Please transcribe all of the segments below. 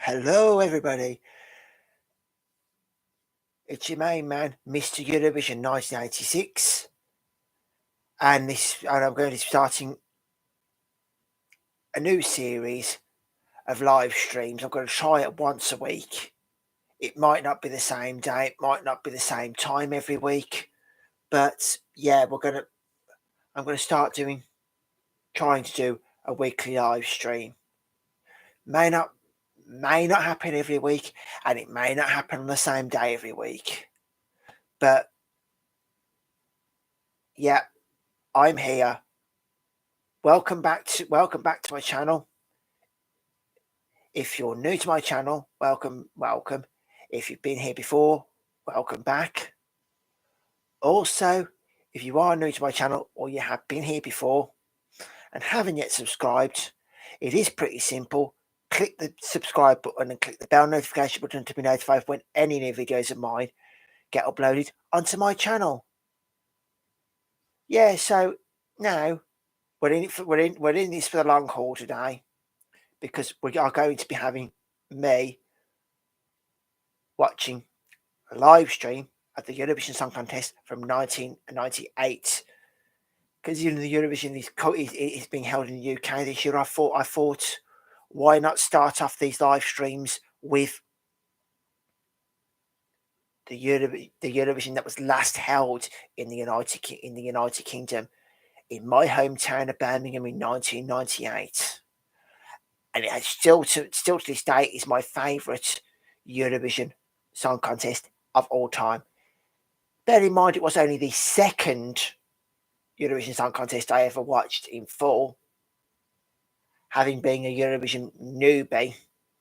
Hello, everybody. It's your main man, Mr. Eurovision 1986, and I'm going to be starting a new series of live streams. I'm going to try it once a week. It might not be the same day, it might not be the same time every week, but yeah, I'm going to start trying to do a weekly live stream. May not happen every week, and it may not happen on the same day every week, but yeah, I'm here. Welcome back to my channel. If you're new to my channel, welcome. If you've been here before, welcome back. Also, if you are new to my channel or you have been here before and haven't yet subscribed, it is pretty simple. Click the subscribe button and click the bell notification button to be notified when any new videos of mine get uploaded onto my channel. Yeah, so now we're in this for the long haul today, because we are going to be having me watching a live stream at the Eurovision Song Contest from 1998. Because the Eurovision is being held in the UK this year, I thought, why not start off these live streams with the Eurovision that was last held in the United Kingdom, in my hometown of Birmingham in 1998. And it still to this day is my favourite Eurovision Song Contest of all time. Bear in mind, it was only the second Eurovision Song Contest I ever watched in full, having been a Eurovision newbie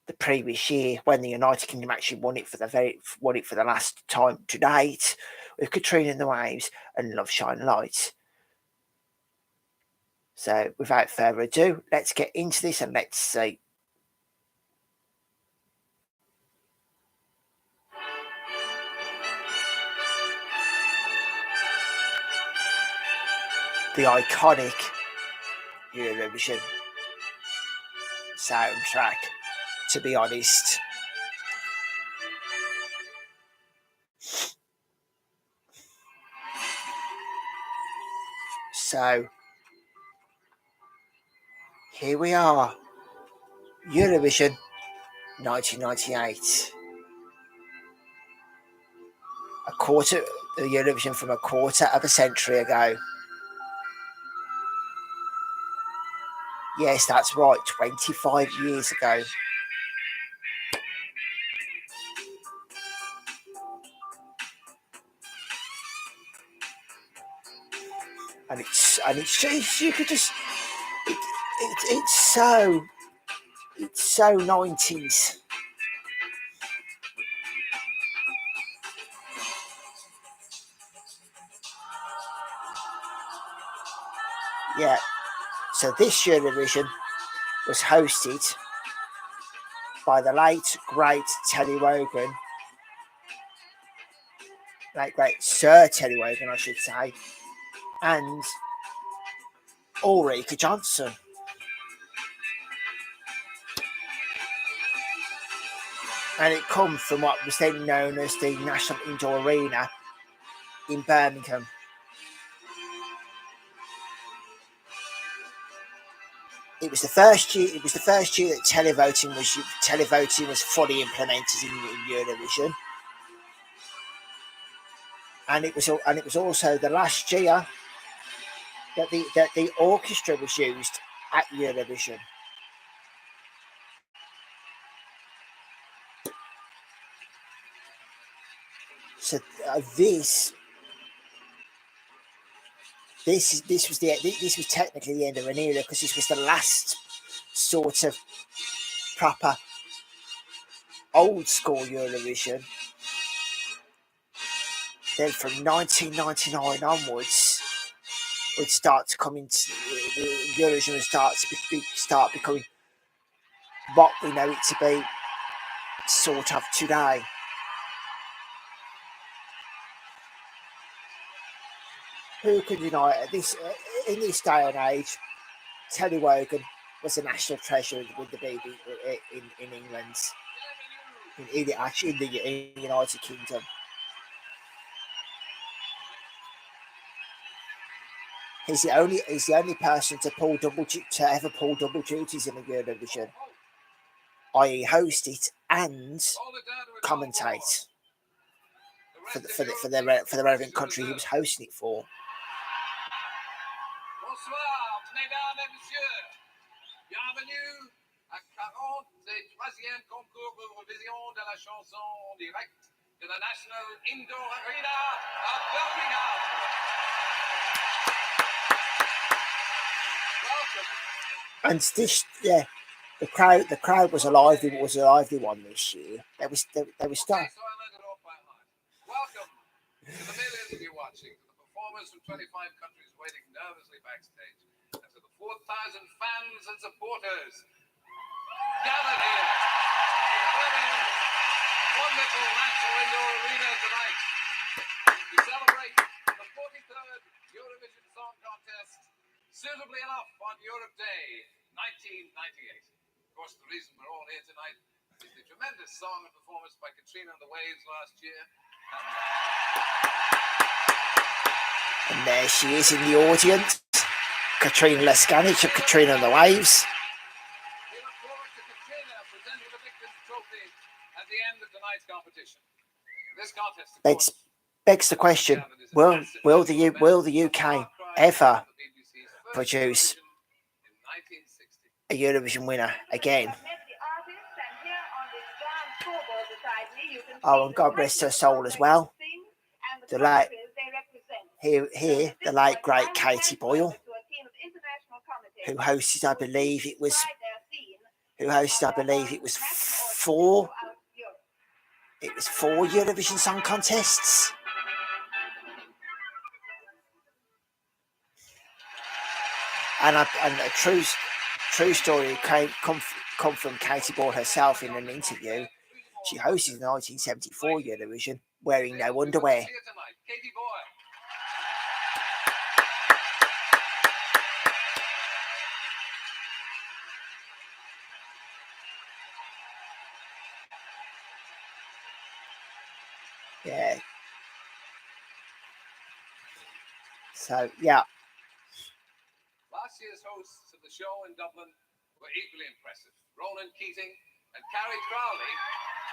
the previous year when the United Kingdom actually won it for the last time to date, with Katrina and the Waves and Love Shine Light. So without further ado, let's get into this and let's see. The iconic Eurovision soundtrack, to be honest. So here we are, Eurovision 1998. The Eurovision from a quarter of a century ago. Yes, that's right, 25 years ago. And it's you could just it's so 90s. Yeah. So this Eurovision was hosted by the late great Terry Wogan, great Sir Terry Wogan, I should say, and Ulrika Johnson. And it comes from what was then known as the National Indoor Arena in Birmingham. It was the first year that televoting was fully implemented in Eurovision, and it was also the last year that the orchestra was used at Eurovision. So this was technically the end of an era, because this was the last sort of proper old school Eurovision. Then from 1999 onwards, would start to come into Eurovision would start becoming what we know it to be sort of today. Who could deny it? In this day and age, Terry Wogan was a national treasure with the baby in England, in the United Kingdom. He's the only person to ever pull double duties in a Eurovision, i.e., host it and commentate for the relevant country he was hosting it for. Bonsoir, mesdames et messieurs. Bienvenue à 43e concours Eurovision de la chanson en direct de la National Indoor Arena à Birmingham. Welcome. And this, the crowd was a lively one this year. They was stuck. Okay, so I let it off by heart. Welcome to the millions of you watching, to the performers from 25 countries waiting nervously backstage, and to the 4,000 fans and supporters gathered here in Birmingham's wonderful National Indoor Arena tonight to celebrate the 43rd Eurovision Song Contest, suitably enough on Europe Day 1998. Of course, the reason we're all here tonight is the tremendous song and performance by Katrina and the Waves last year. And there she is in the audience, Katrina Lescanic of Katrina and the Waves. We look forward to Katrina presenting the Victor's Trophy at the end of tonight's competition. This contest, of course, begs the question: Will the UK ever produce a Eurovision winner again? Oh, and God rest her soul as well. The late great Katie Boyle, who hosted, I believe it was four Eurovision Song Contests. And a true story come from Katie Boyle herself in an interview. She hosted the 1974 Eurovision wearing no underwear. Yeah. So, yeah. Last year's hosts of the show in Dublin were equally impressive. Ronan Keating and Carrie Crowley,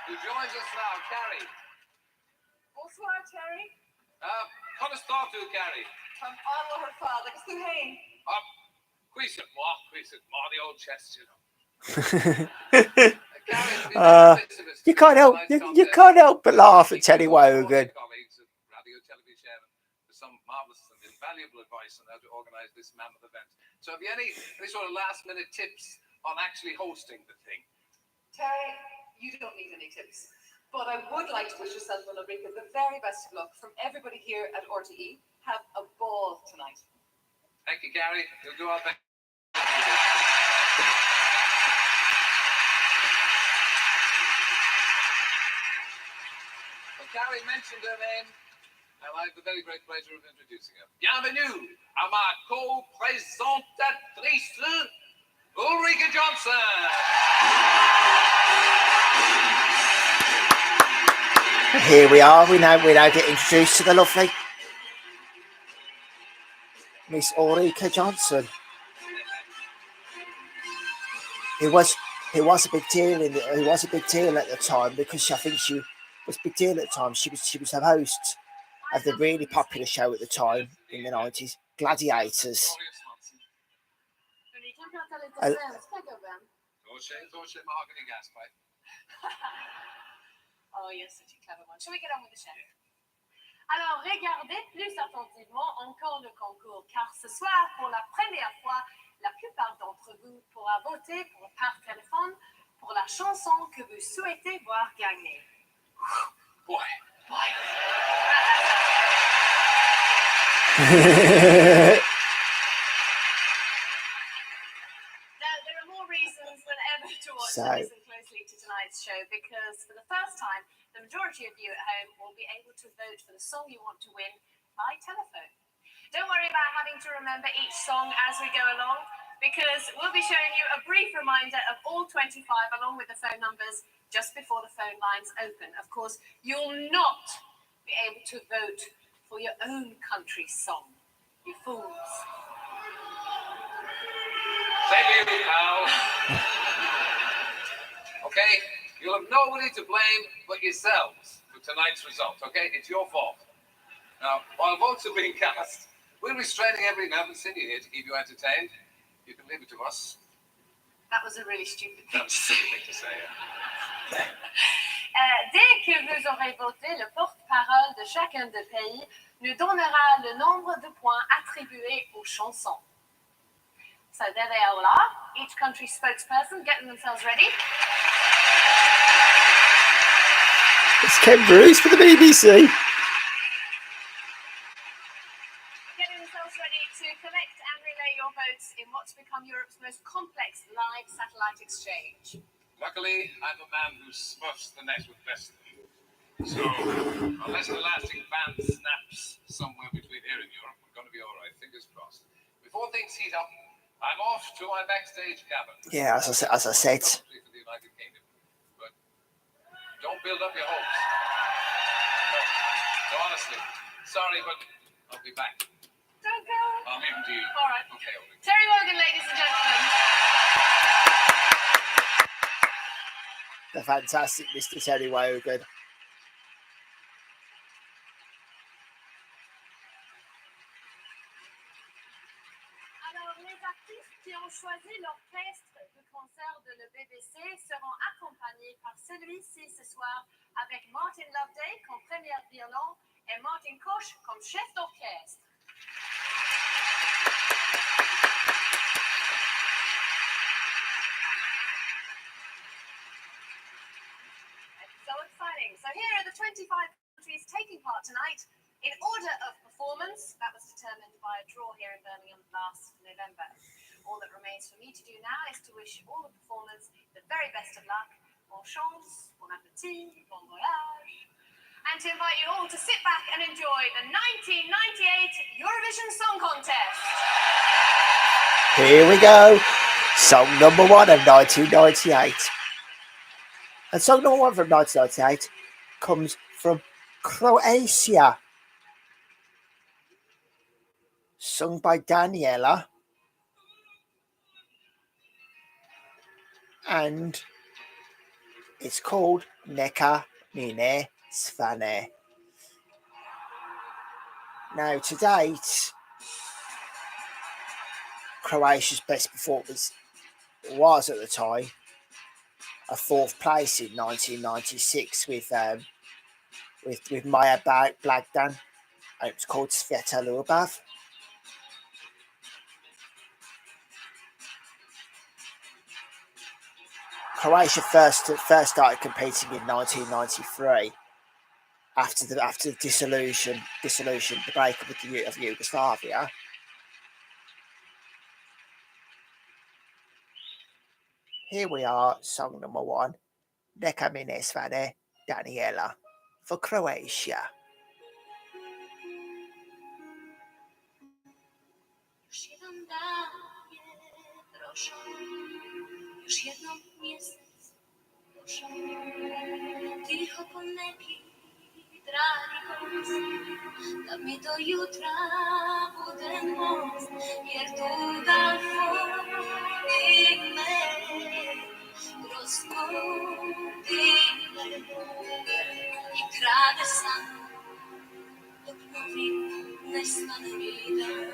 who joins us now. Carrie. Bonsoir, Terry. Wat is dat toe, Carrie? Anna, her father. It's the hay. The old chest, you know. You can't help but laugh at Teddy Wogan. Colleagues at Radio Television for some marvelous and invaluable advice on how to organise this mammoth event. So, have you any sort of last-minute tips on actually hosting the thing? Terry, you don't need any tips, but I would like to wish yourself and Ulrika the very best of luck from everybody here at RTE. Have a ball tonight. Thank you, Gary. We'll do our best. Well, Gary mentioned her name, and I have the very great pleasure of introducing her. Bienvenue à ma co-présentatrice, Ulrika Johnson. Here we are. We now get introduced to the lovely Miss Ulrika Johnson, who was a big deal at the time, because I think she was a big deal at the time. She was the host of the really popular show at the time in the 90s, Gladiators. Oh, you're such a clever one. Shall we get on with the show? Alors, regardez plus attentivement encore le concours, car ce soir, pour la première fois, la plupart d'entre vous pourra voter par téléphone pour la chanson que vous souhaitez voir gagner. Boy. Now, there are more reasons than ever to watch and listen closely to tonight's show, because for the first time, the majority of you at home will be able to vote for the song you want to win by telephone. Don't worry about having to remember each song as we go along, because we'll be showing you a brief reminder of all 25 along with the phone numbers just before the phone lines open. Of course, you'll not be able to vote for your own country's song, you fools. Same to you, pal. Okay, you'll have nobody to blame but yourselves for tonight's result, okay? It's your fault. Now, while votes are being cast, we're restraining every nerve and sinew here to keep you entertained. You can leave it to us. That was a really stupid thing. That's a silly thing to say. Dès que vous aurez voté, le porte-parole de chacun des pays nous donnera le nombre de points attribués aux chansons. So there they all are, each country's spokesperson getting themselves ready. It's Ken Bruce for the BBC. Getting themselves ready to collect and relay your votes in what's become Europe's most complex live satellite exchange. Luckily, I'm a man who smurfs the net with best of them. So, unless the lasting ban snaps somewhere between here and Europe, we're going to be all right. Fingers crossed. Before things heat up, I'm off to my backstage cabin. Yeah, as I said. For the United Kingdom. But don't build up your hopes. So honestly, sorry, but I'll be back. Don't go. I'll leave it to you. All right. Okay, Owen. Terry Wogan, ladies and gentlemen. The fantastic Mr. Terry Wogan. Alors, les artistes qui ont choisi l'orchestre du concert de la BBC seront accompagnés par celui-ci ce soir avec Martin Loveday comme premier violon et Martin Koch comme chef d'orchestre. So exciting. So here are the 25 countries taking part tonight in order of performance. That was determined by a draw here in Birmingham last November. All that remains for me to do now is to wish all the performers the very best of luck. Bonne chance, bon appétit, bon voyage. And to invite you all to sit back and enjoy the 1998 Eurovision Song Contest. Here we go. Song number 1 of 1998. And song number 1 from 1998 comes from Croatia. Sung by Daniela. And it's called Neka Mine Svane. Now, to date, Croatia's best performance was at the time a 4th place in 1996 with Maya Blagdan. And it was called Sveta Lubav. Croatia first started competing in 1993 after the dissolution, the breakup of Yugoslavia. Here we are, song number 1, Neka Mine Svane, Daniela, for Croatia. Już jedno miesiąc proszę, ticho po neki dragi gost, da mi do jutra bude most, jer tuda vodime kroz godine i krade san dok novi ne stane mi dan.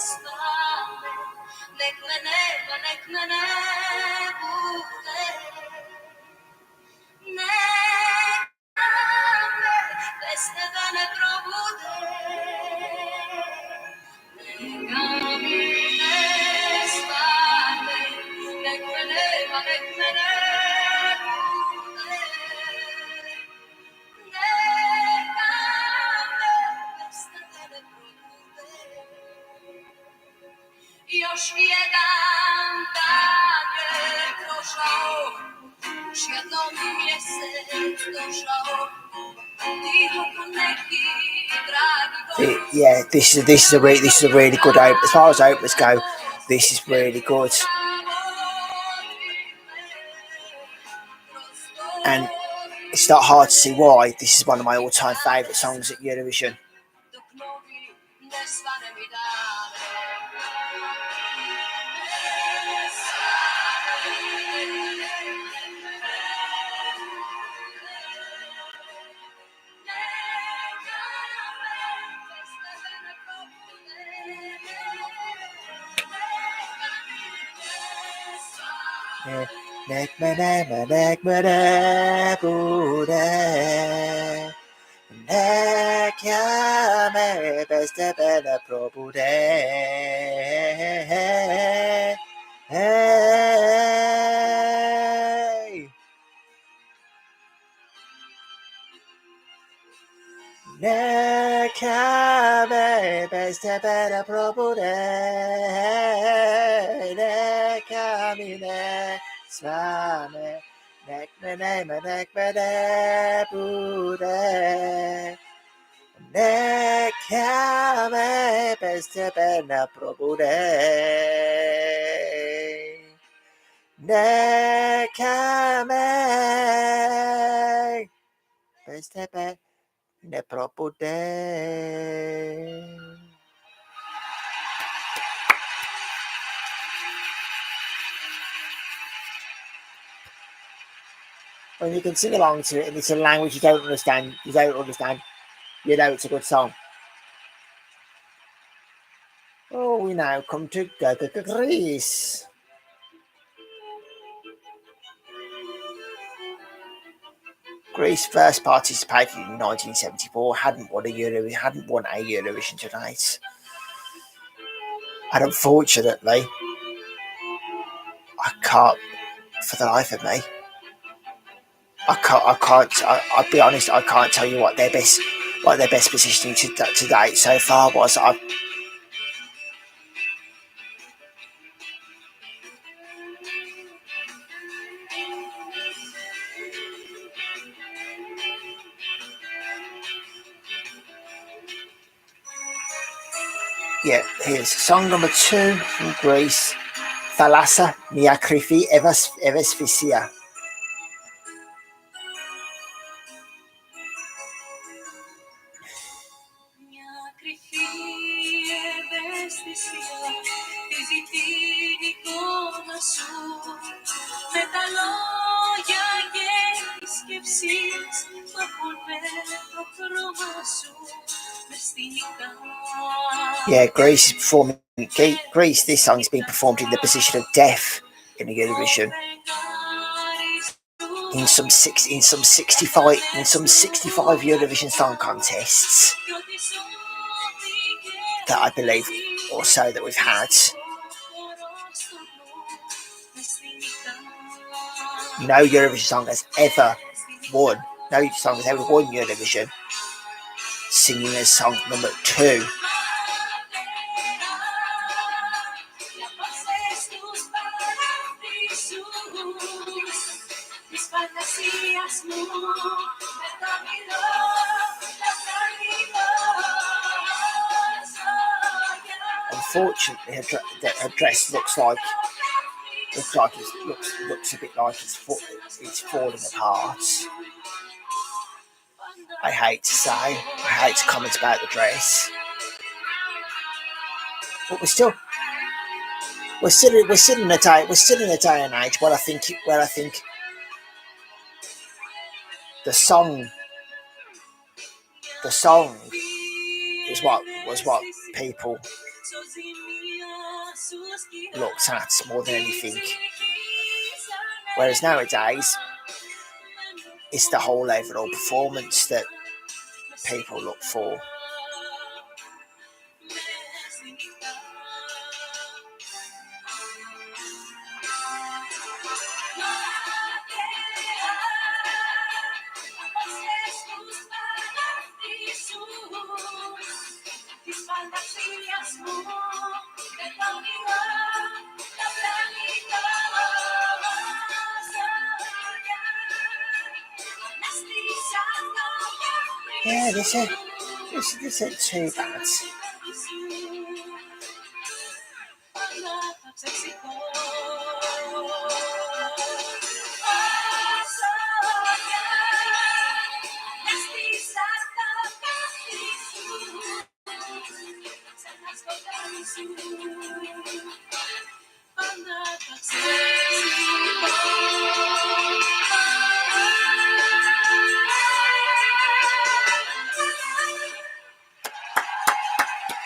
Spane, nek me nema, nek me ne bude. Neka me pesme da ne probude. Neka mi ne spane, nek me nema, nek me ne bude. Neka me pesme da ne probude. Još jedan dan je prošao, još jednom mjesec došao, tiho ko neki Yeah, this is a really good opener. As far as openers go, this is really good. And it's not hard to see why. This is one of my all-time favourite songs at Eurovision. When you can sing along to it and it's a language you don't understand, you know it's a good song. Oh, we now come to Greece. Greece first participated in 1974, hadn't won a Eurovision to date. And unfortunately, I can't, for the life of me, I'll be honest, I can't tell you what their best positioning to date so far was. Yeah, here's song number 2 from Greece, Thalassa Nia Krifi Evesphysia. Yeah, Greece is performing. Greece, this song has been performed in the position of deaf in the Eurovision. In some 65 Eurovision Song Contests that I believe or so that we've had. No Eurovision song has ever won. No song has ever won Eurovision singing as song number 2. Unfortunately, her dress looks a bit like it's falling apart. I hate to comment about the dress, but we're still in a day and age where I think the song was what people looked at more than anything. Whereas nowadays, it's the whole overall performance that people look for. Yeah, this is This isn't too bad.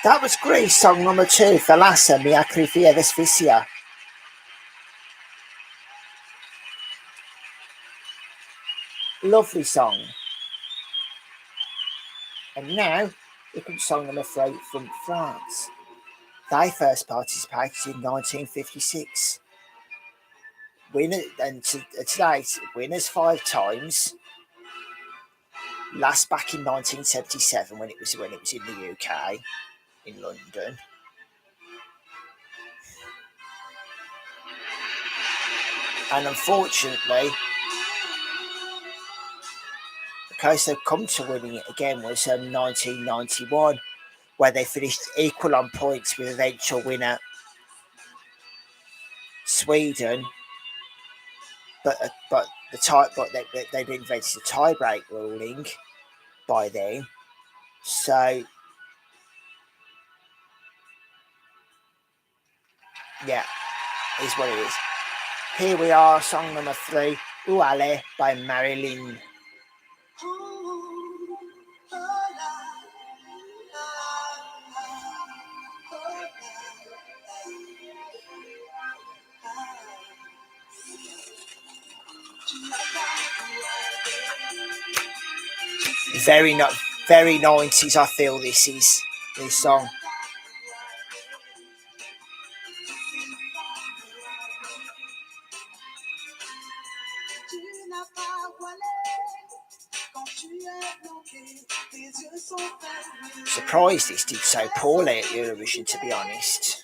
That was Greece, song number 2, Thalassa, Mia Krifia Vesvisia. Lovely song. And now, we come to song number 3 from France. They first participated in 1956. Winner, and today, winners 5 times. Last back in 1977 when it was in the UK, in London. And unfortunately, the closest they've come to winning it again was 1991, where they finished equal on points with eventual winner Sweden. But they'd invented a tie-break ruling by then, so yeah, is what it is. Here we are, song number 3, Ouale by Marilyn. Very 90s, I feel this song. Surprised this did so poorly at Eurovision, to be honest.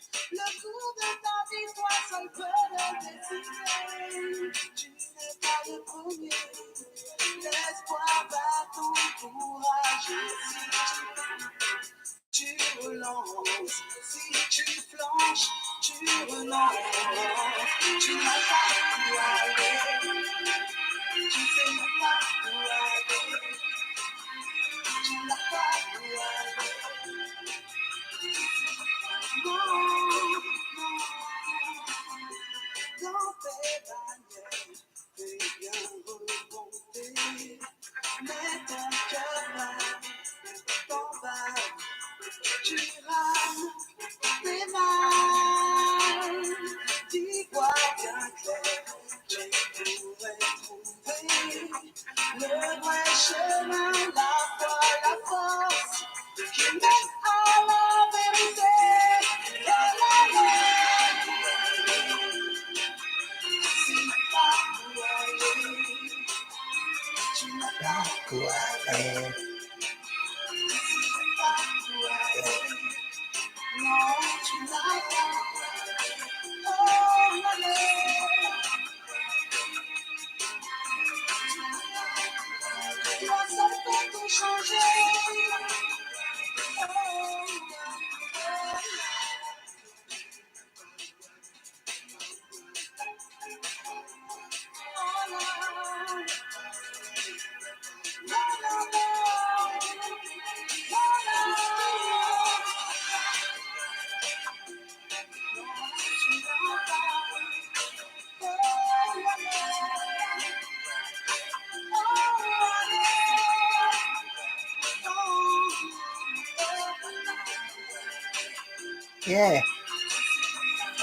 Yeah,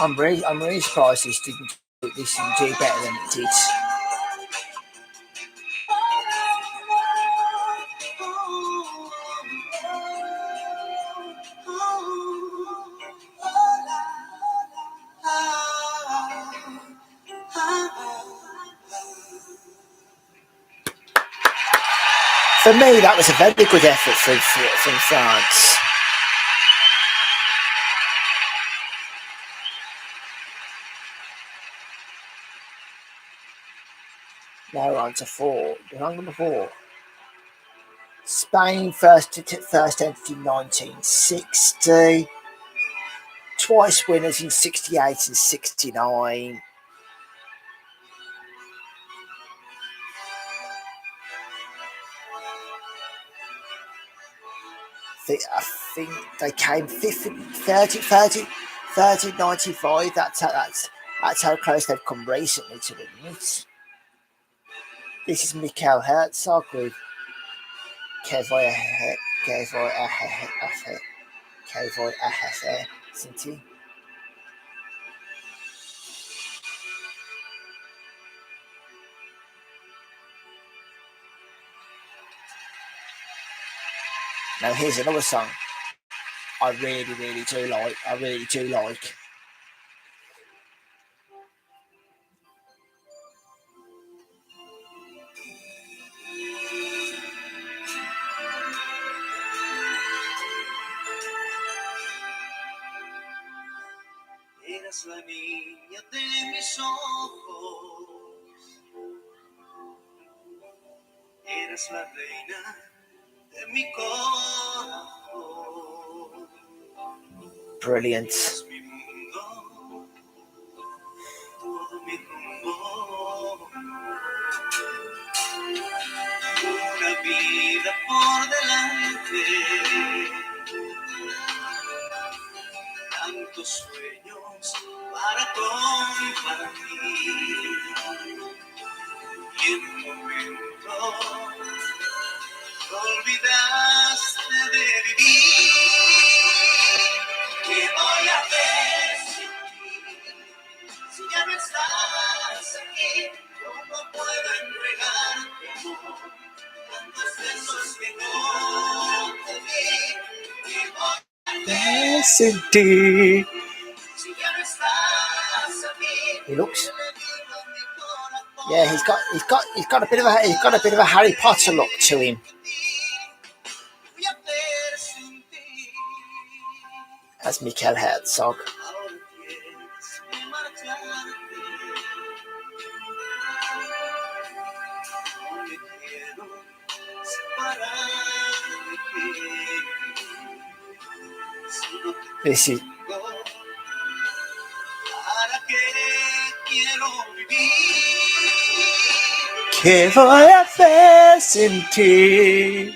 I'm really surprised this didn't do better than it did. For me, that was a very good effort from France. Now we're on to 4. We're on number 4. Spain first entered in 1960. Twice winners in 68 and 69. I think they came fifth in 95. That's how close they've come recently to winning it. This is Michael Herzog with Kevoy Ahefe, isn't he? Now here's another song I really do like. Eras la niña de mis ojos, eras la reina de mi corazón. Brilliant. Eras mi mundo, todo mi rumbo, una vida por delante, tantos sueños para compartir, y en un momento olvidaste de vivir. ¿Qué voy a hacer sin ti? Si ya no estás aquí, ¿cómo puedo entregarte amor? Tantos besos que no te di. ¿Qué voy a hacer sin ti? si ya no estás aquí? He looks. Yeah, he's got a bit of a Harry Potter look to him. That's Michael Herzog. This is. ¿Qué voy a hacer sin ti?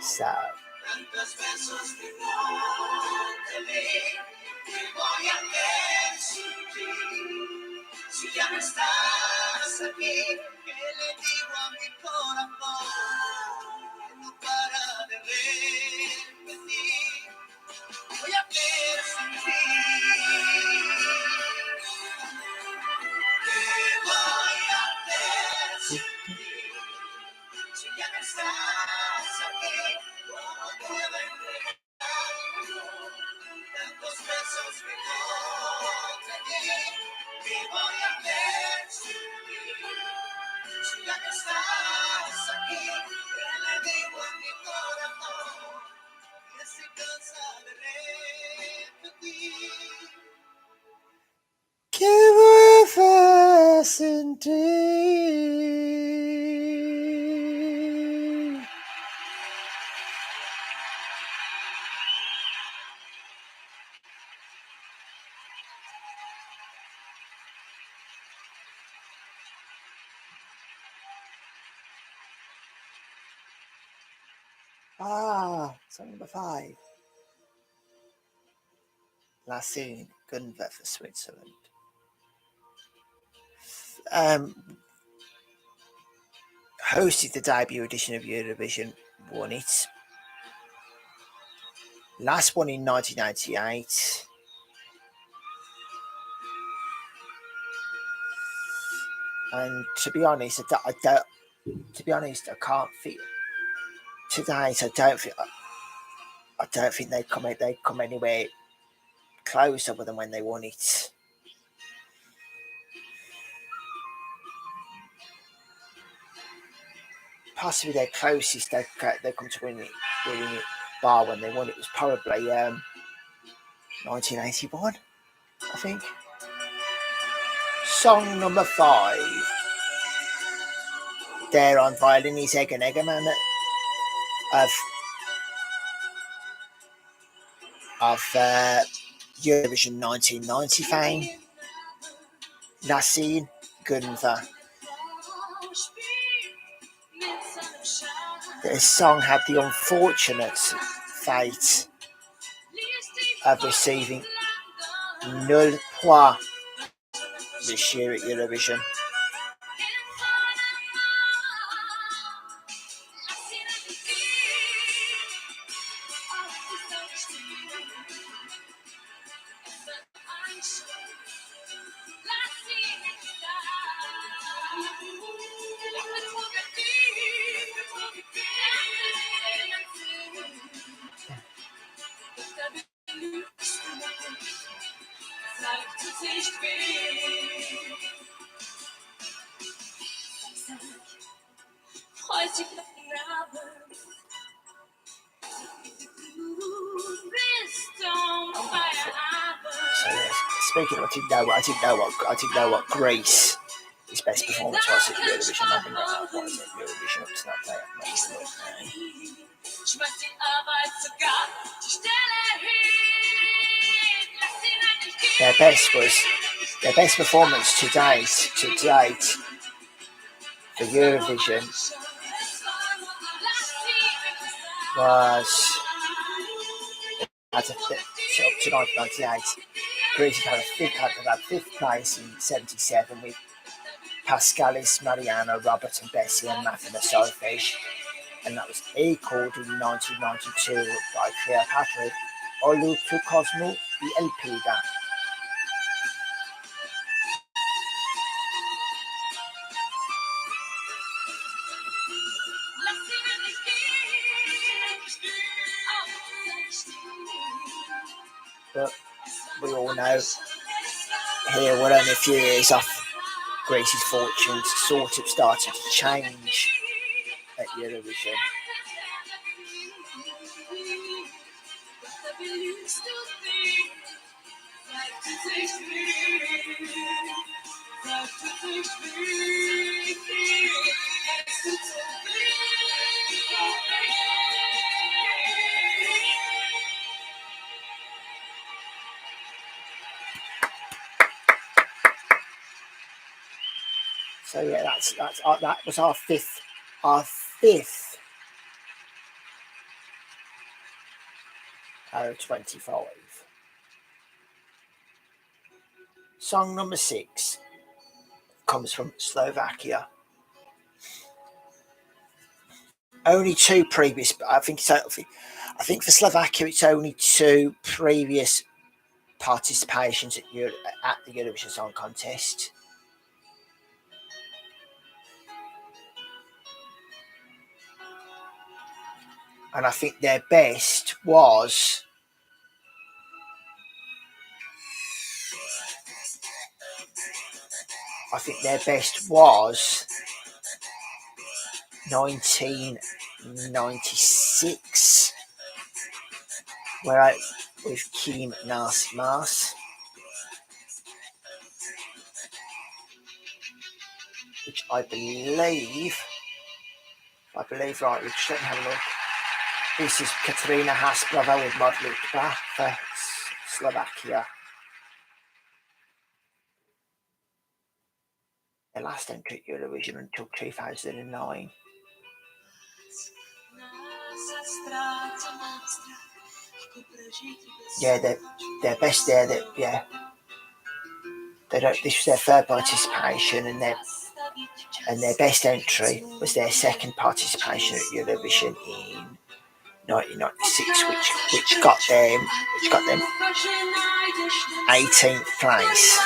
So. Si ya no estás aquí, ¿qué le digo a mi corazón? No para de repetir, voy a ver sin ti. ¿Qué voy a hacer sin ti? Si ya no estás aquí, ¿cómo puedo entregar tantos besos que no te di? ¿Qué voy a hacer sin ti? Si ya no estás aquí, ¿qué le digo a mi corazón? Que se cansa de repetir. ¿Qué voy a hacer sin ti? Song number 5. Last seen Gunver for Switzerland. Hosted the debut edition of Eurovision, won it. Last one in 1998. And to be honest, I can't feel tonight. I don't think they'd come anywhere close other than when they won it. Possibly their closest they come to winning it, bar when they won it was probably 1981, I think. Song number 5. there on violin is Egger Eggerman of Eurovision 1990 fame. Nassim Gunva. The song had the unfortunate fate of receiving 0 points this year at Eurovision. Speaking of, I didn't know what Greece, his best performance was at Eurovision. I've been watching Eurovision up to that day. Their best performance to date for Eurovision was up to 1998. Greece had fifth place in 77 with Pascalis, Mariano, Robert and Bessie and Mathina Solfege, and that was equalled in 1992 by Cleopatra, Olu Cosmo y Elpida. But we all know here we're only a few years off Greece's fortunes sort of started to change at Eurovision. So yeah, that was our fifth out of 25. Song number 6 comes from Slovakia. Only 2 previous, I think for Slovakia it's only 2 previous participations at the Eurovision Song Contest. And I think their best was 1996, with Kim Nas Mas, which I believe right, we just let me have a look. This is Katarina Hasbrova with Modlitba for Slovakia. Their last entry at Eurovision until 2009. Yeah, they're best there. This was their 3rd participation, and their best entry was their 2nd participation at Eurovision in 1996, which got them 18th place.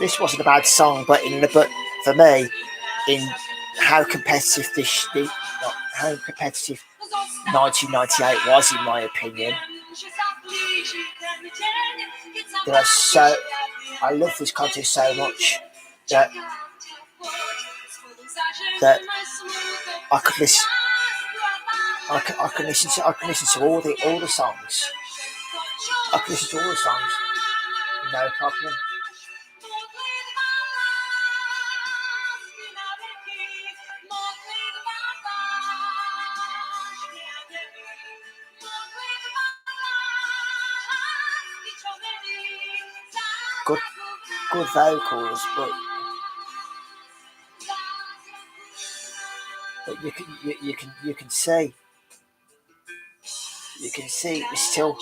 This wasn't a bad song, but for me, in how competitive home competitive 1998 was, in my opinion. I love this contest so much that I could listen. I can listen to all the songs. I can listen to all the songs, no problem. Good vocals, but you can see it was still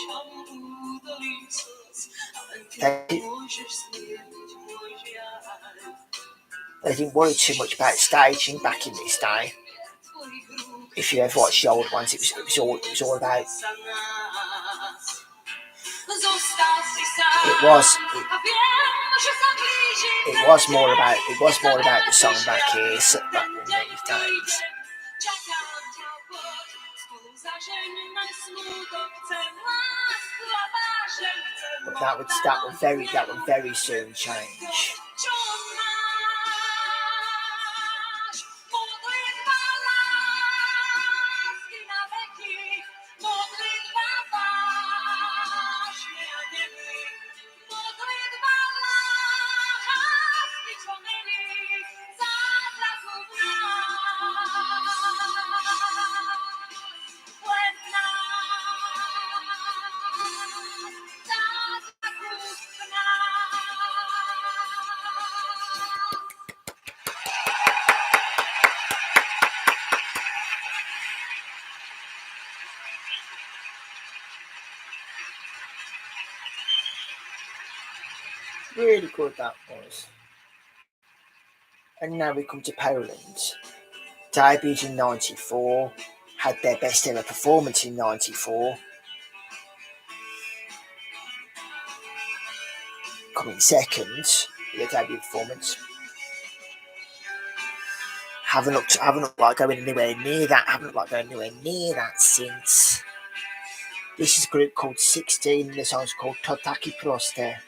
they didn't worry too much about staging back in this day. If you ever watched the old ones, it was all about. It was more about the song back here in these days. But that would very soon change. Really good that was. And now we come to Poland. Debuted in 94, had their best ever performance in 94. Coming second with their debut performance. Haven't looked like going anywhere near that since. This is a group called 16 and the song's called To Taki Proste.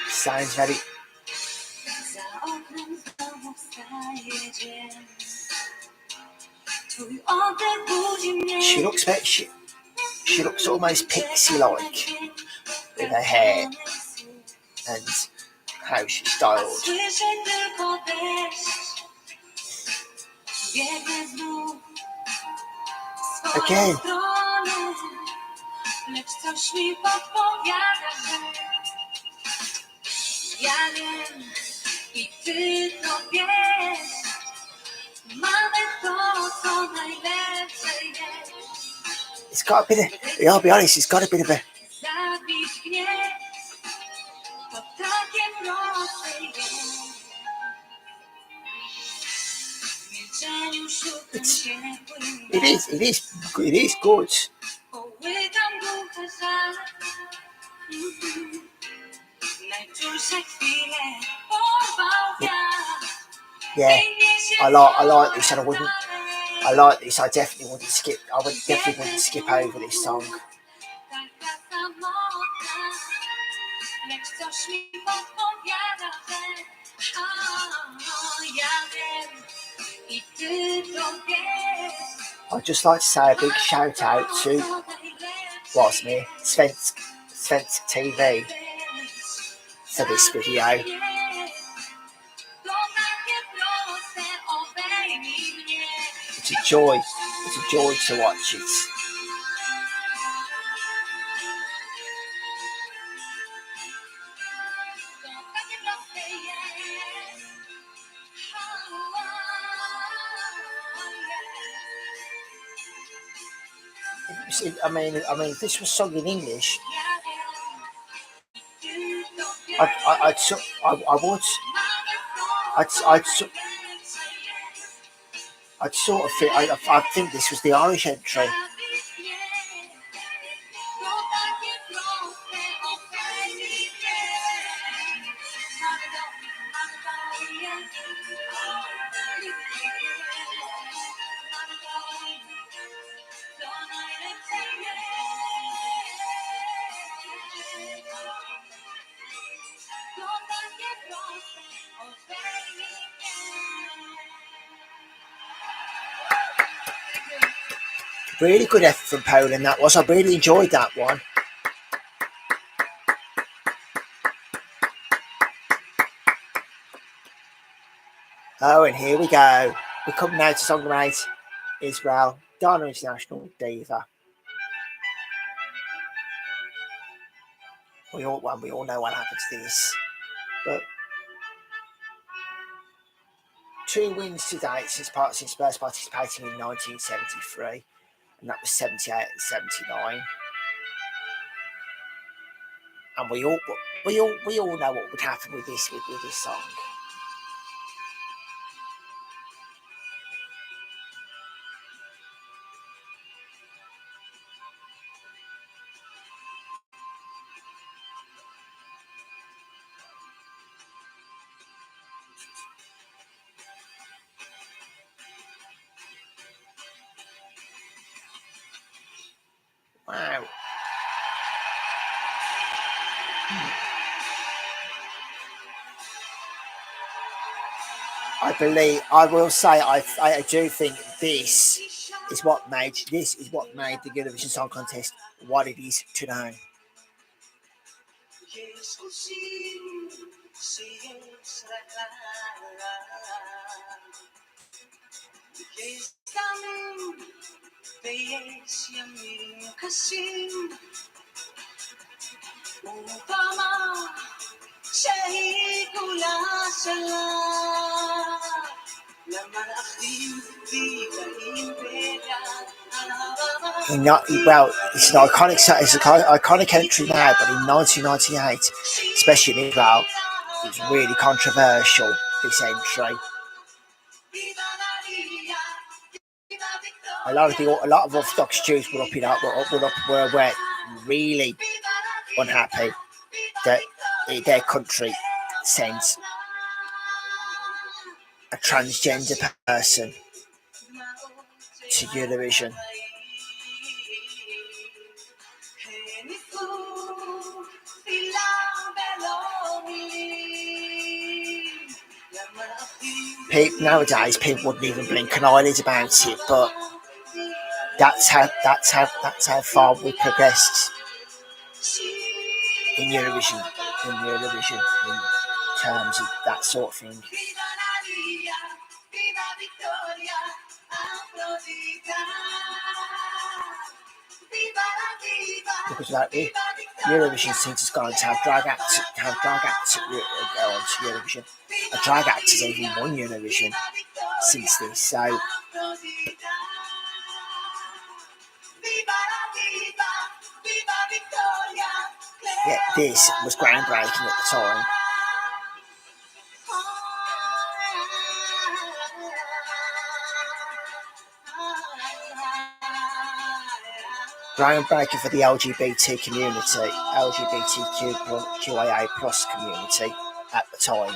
Sounds very. She looks almost pixie-like with her hair and how she's styled. Again. It's got a bit of, I'll be honest, it's got a bit of a. It is good. Yeah, I like this, and I like this. I definitely wouldn't skip over this song. I'd just like to say a big shout out to Svensk TV for this video. It's a joy to watch it. I mean, if this was sung in English, I'd sort of think, I think this was the Irish entry. Really good effort from Poland, that was. I really enjoyed that one. Oh, and here we go. We come now to song number 8, Israel, Ghana International Diva. We all know what happened to this. But 2 wins to date since first participating in 1973, and that was 78 and 79. And we all know what would happen with this song. Wow. I do think this is what made the Eurovision Song Contest what it is today. Well, it's an iconic entry now, but in 1998, especially in Israel, it was really controversial, this entry. A lot of Orthodox Jews were really unhappy that their country sent a transgender person to Eurovision. Nowadays, people wouldn't even blink an eyelid about it, but that's how far we progressed in Eurovision, in terms of that sort of thing. Because like Eurovision since it's gone to have drag acts go on to Eurovision. A drag act has even won Eurovision since this, so yeah, this was groundbreaking at the time. Groundbreaking for the LGBT community, LGBTQIA plus community at the time.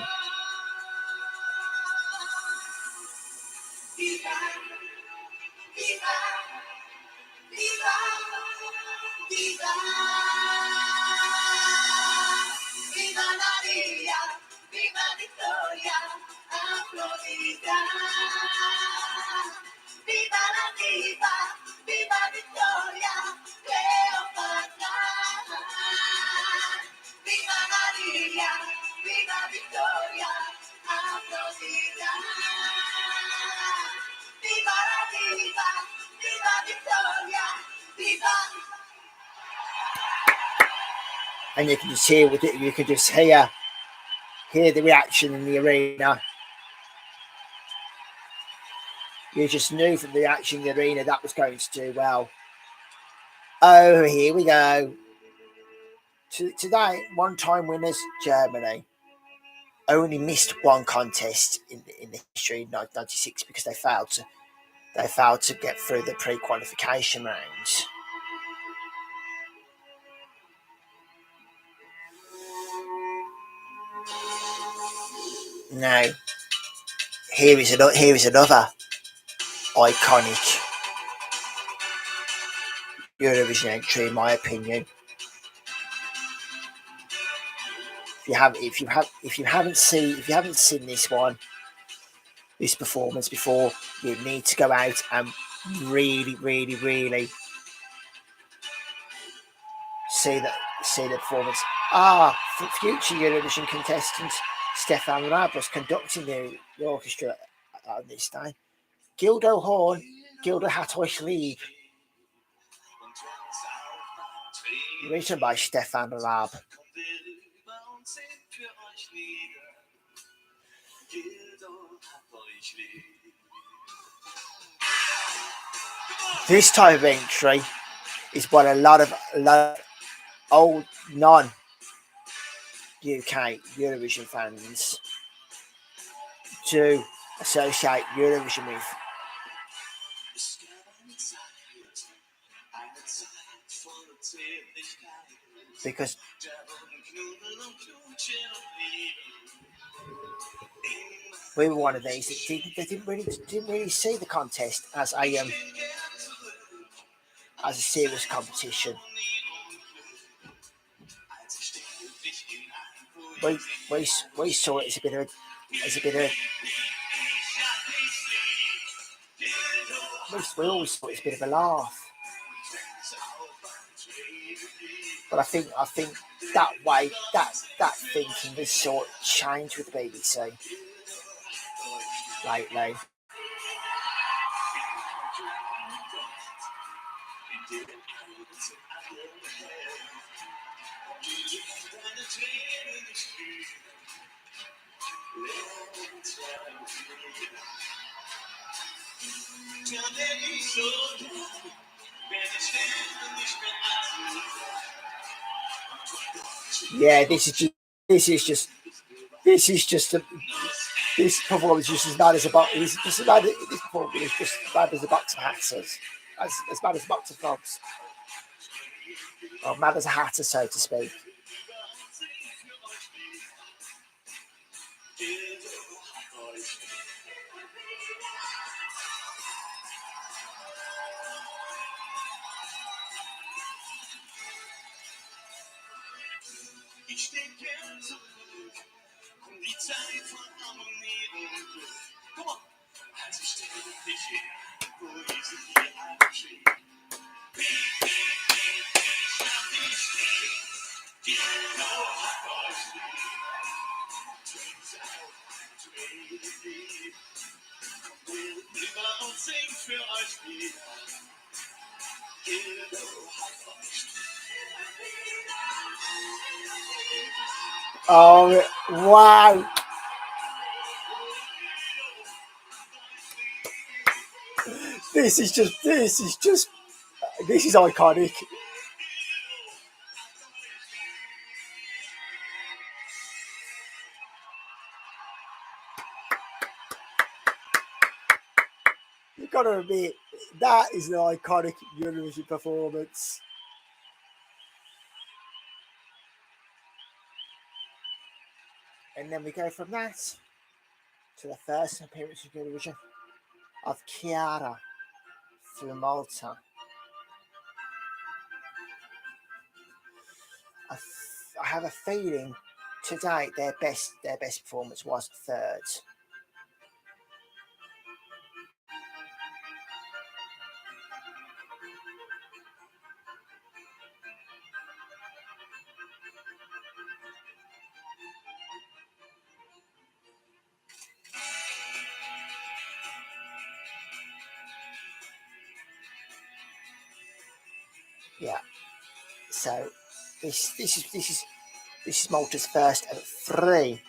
And you can just hear the reaction in the arena. You just knew from the reaction in the arena that was going to do well. Oh, here we go. Today, one-time winners Germany only missed one contest in the history in 1996 because they failed to get through the pre-qualification rounds. Now, here is another iconic Eurovision entry, in my opinion. If you haven't seen this performance before, you need to go out and really, really, really see the performance. Future Eurovision contestant Stefan Raab was conducting the orchestra on this day. Gildo Horn, Gildo hat euch lieb. Written by Stefan Raab. This type of entry is what a lot of old non-UK Eurovision fans do associate Eurovision with. Because we were one of these that didn't really see the contest as a serious competition. We saw it as a bit of we always thought it was a bit of a laugh. But I think that way that thinking has sort of changed with the BBC lately. Yeah, this performance is just as bad as a box. This performance is just as bad as a box of hatters, as bad as a box of frogs, or mad as a hatter, so to speak. Oh wow! This is iconic. You've got to admit that is an iconic Eurovision performance. And then we go from that to the first appearance of Eurovision of Chiara through Malta. I have a feeling today their best performance was third. Yeah. So this is Malta's first of 3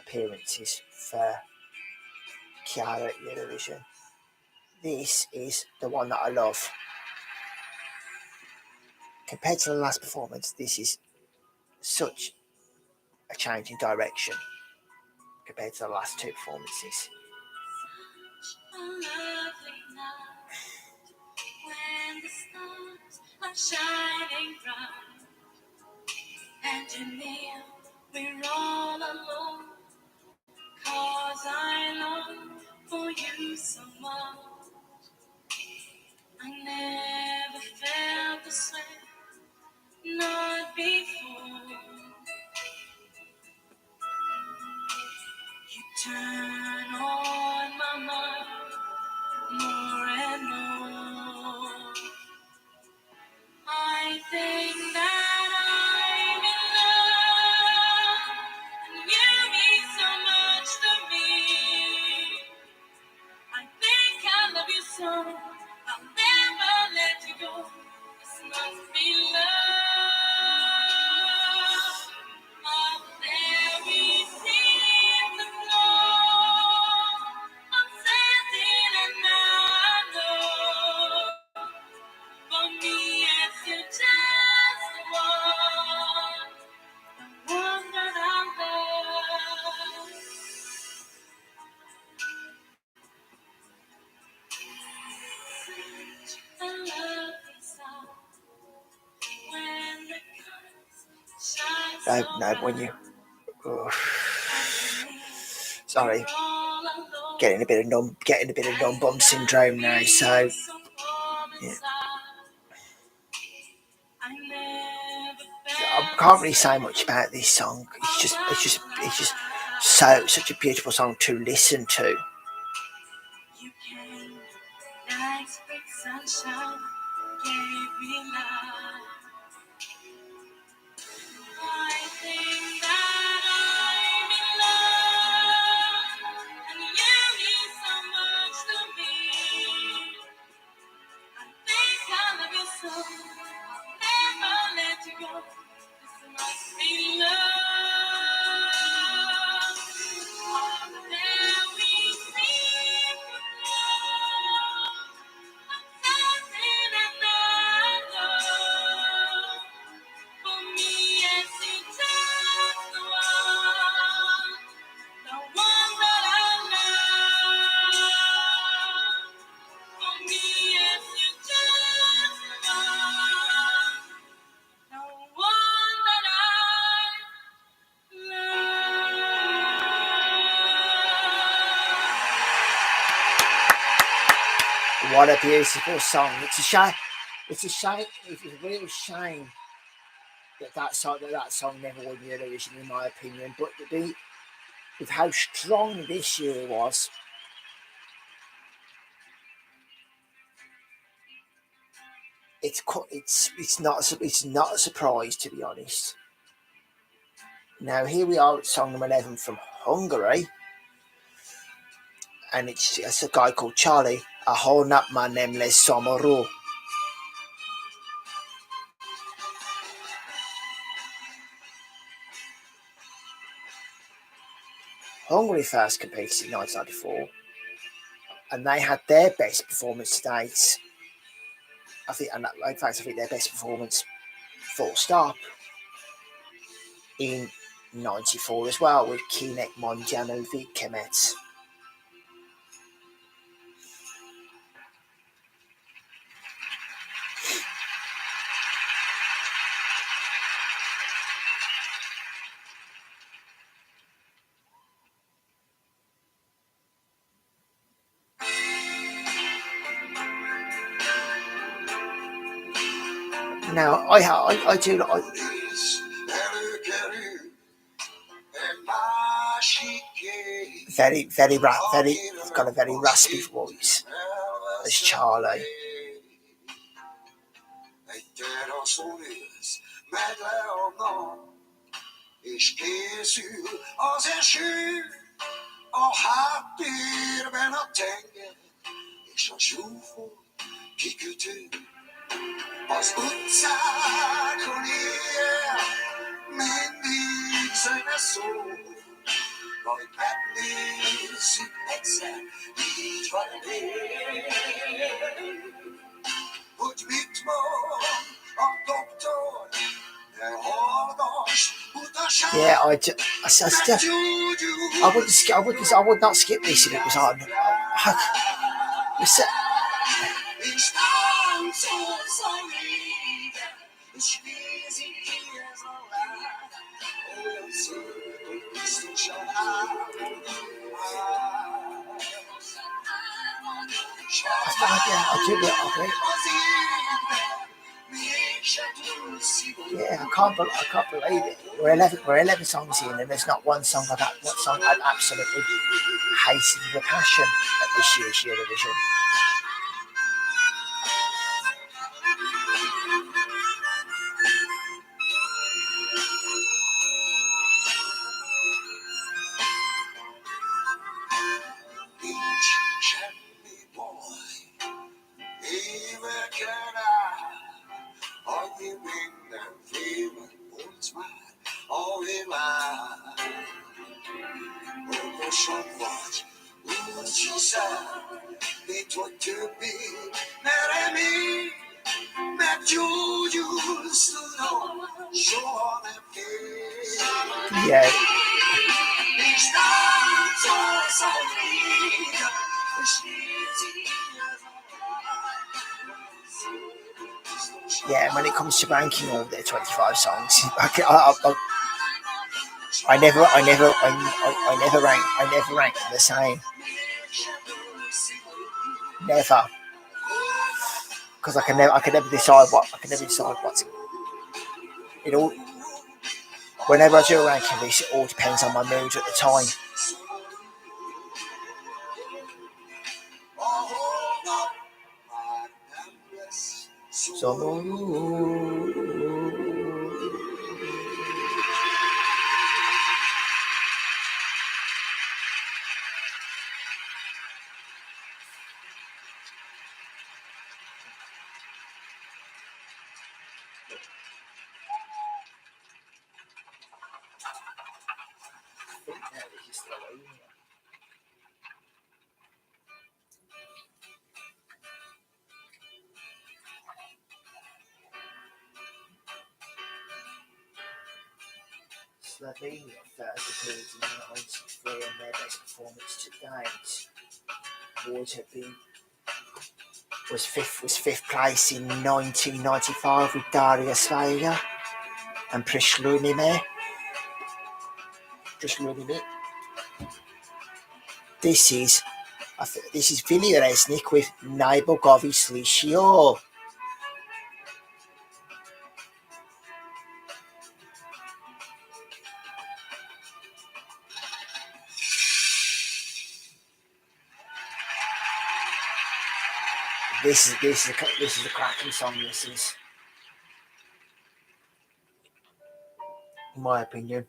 appearances for Chiara at Eurovision. This is the one that I love. Compared to the last performance, this is such a change in direction compared to the last two performances. A lovely night when the stars are shining bright, and you kneel, we're all alone, 'cause I long for you so much. I never felt this way, not before. You turn on my mind more and more. I think that I'm in love, and you mean so much to me. I think I love you so, I'll never let you go. This must be love. Up there we seem to flow, uncertain and I know. For me, it's you just the one that I love. Such a lovely sight when the colors shine so No, when you. Oh, bright. sorry, getting a bit of numb bum syndrome now. So yeah. I can't really say much about this song. It's just such a beautiful song to listen to. You came like spring sunshine, gave me life. I think that I'm in love, and you mean so much to me. I think I love you so, I'll never let you go. This must be love. Up there we seem to flow, uncertain and unknown. For me, yes, it's just the one that I love. For me, yes, it's just the one that I love. What a beautiful song! It's a shame. It's a real shame that song never won the Eurovision, in my opinion. But with how strong this year was, it's not a surprise, to be honest. Now here we are at song number 11 from Hungary, and it's a guy called Charlie. A hónap már nem lesz szomorú. Hungary first competed in 1994, and they had their best performance to date. I think their best performance, full stop, in 94 as well, with Kinek Mondjano Vikemet. Now, I do. It's got a very raspy voice. As Charlie. És készül az eső, a háttérben a tenger, és a zsúfolt kikötő. Az utcákon éjjel mindig zene szól, majd megnézzük egyszer, így van hogy mit mond Yeah, I would not skip this if it was on. Yeah, I can't believe it. We're 11 songs in, and there's not one song I'd absolutely hated with a passion at this year's Eurovision. Yeah. Yeah, and when it comes to ranking all their 25 songs, I never rank them the same. Never, because I can never decide what's it all. Whenever I do a ranking of this, it all depends on my mood at the time. Slovenia first appeared in 1993 and their best performance to date was fifth place in 1995 with Daria Svega and Prislunime. This is Vili Resnik with Najbogovi Slišio. This is a cracking song. This is, in my opinion.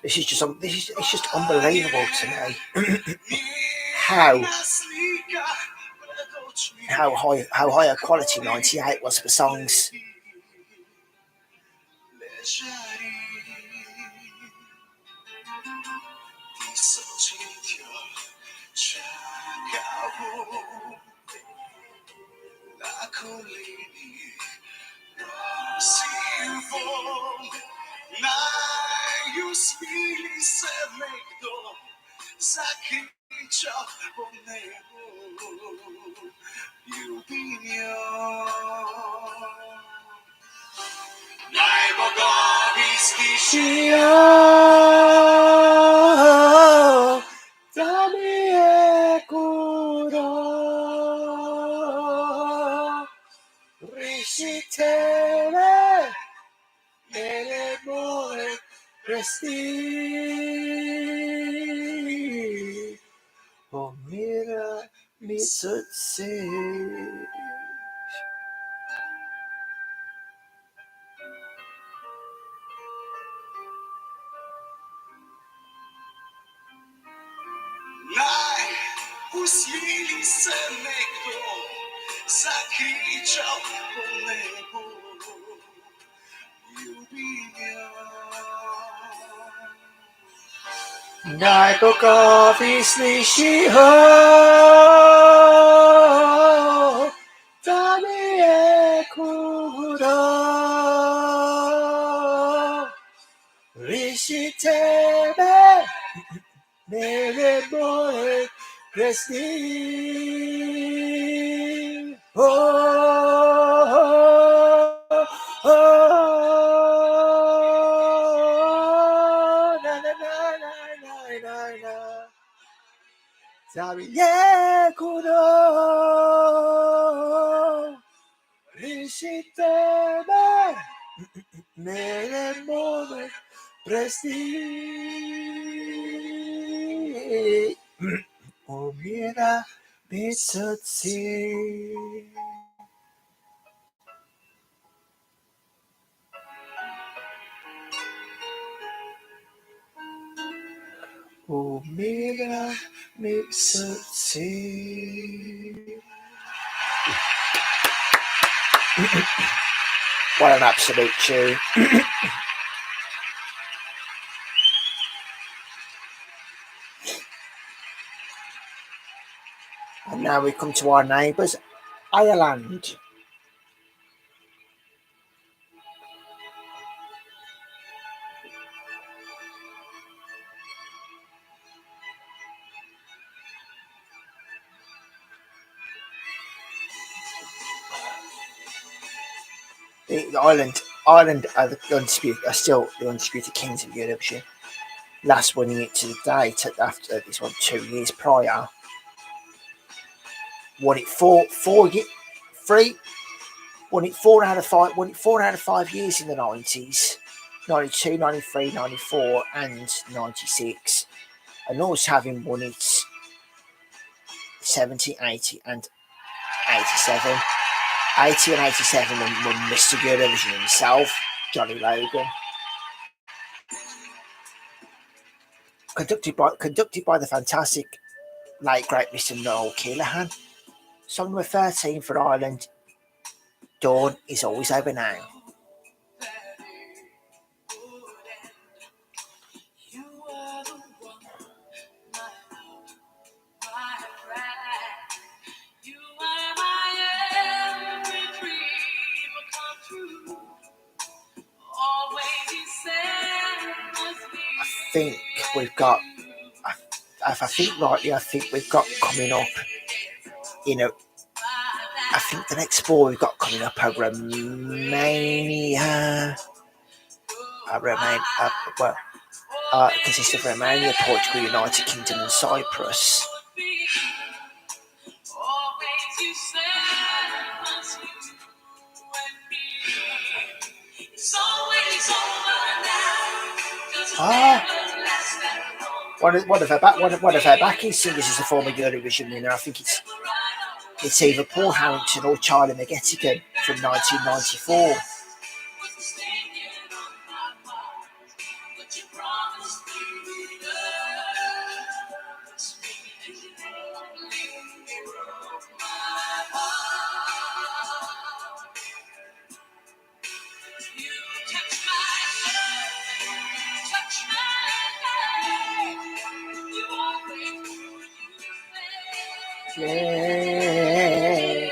This is just unbelievable to me. how high a quality 98 was for songs. Sakricia volevo lubinia. Najbogowie slyší ho, tam je kudo. Liši tebe, nebe moje kresný. Tam je kudo, liši tebe, nebe moje kresný. Umiera mi srdci. Umiera mi srdci. What an absolute tune. And now we come to our neighbours, Ireland. Ireland are still the undisputed kings of Eurovision. Last winning it to the date after this one 2 years prior. Won it three. Won it 4 out of 5 years in the 90s. 92, 93, 94 and 96. And also having won it 70, 80 and 87. 80 and 87 and won Mr. Eurovision himself, Johnny Logan. Conducted by the fantastic late great Mr. Noel Keelan. Song number 13 for Ireland, Dawn is Always Over Now. I think we've got coming up, I think the next 4 we've got coming up are Romania, consists of Romania, Portugal, United Kingdom and Cyprus. One of her backing singers is a former Eurovision winner. I think it's either Paul Harrington or Charlie McGettigan from 1994. Yeah.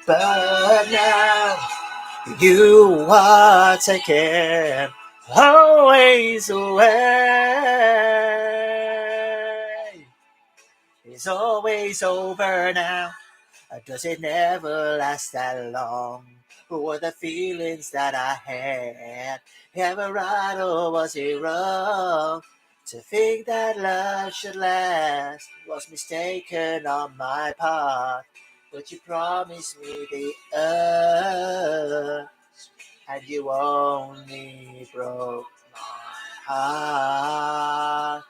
But now you are taken always away. It's always over now. Does it never last that long? What were the feelings that I had? Ever right or was it wrong? To think that love should last was mistaken on my part. But you promised me the earth, and you only broke my heart.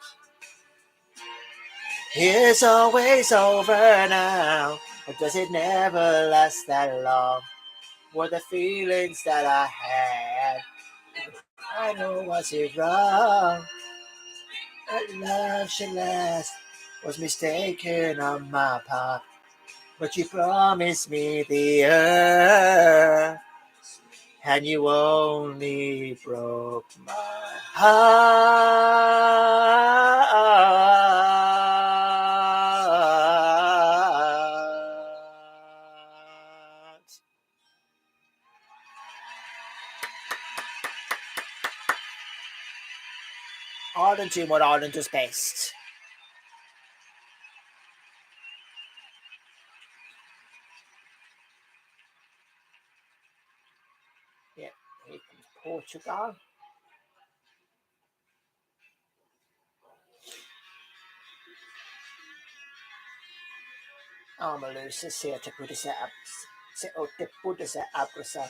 It's always over now, or does it never last that long? Were the feelings that I had, I know was it wrong? That love should last was mistaken on my part. but you promised me the earth, and you only broke my heart. Ireland doing what Ireland does best. Yeah, here comes Portugal. Malusa, se te puedes abrazar.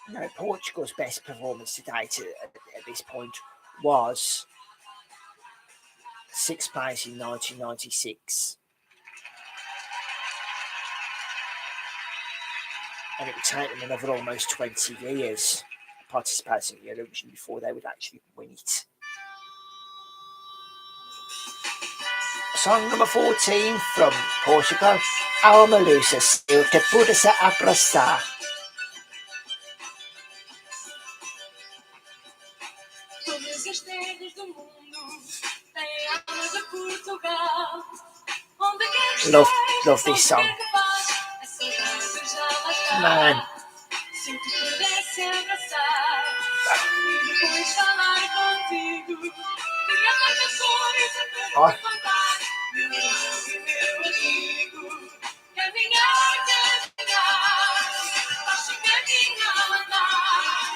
No, Portugal's best performance to date at this point was sixth place in 1996. And it would take them another almost 20 years participating in Eurovision before they would actually win it. Song number 14 from Portugal, Alma Lusa, se te pudes abraçar. Todas as terras do mundo têm alma de Portugal. Onde quer que Love this song. a saudade já lá está. Man. Se eu te pudesse abraçar e depois falar contigo, tinha tantas coisas para te contar. Meu irmão e meu amigo, caminhar, faz um caminho a andar,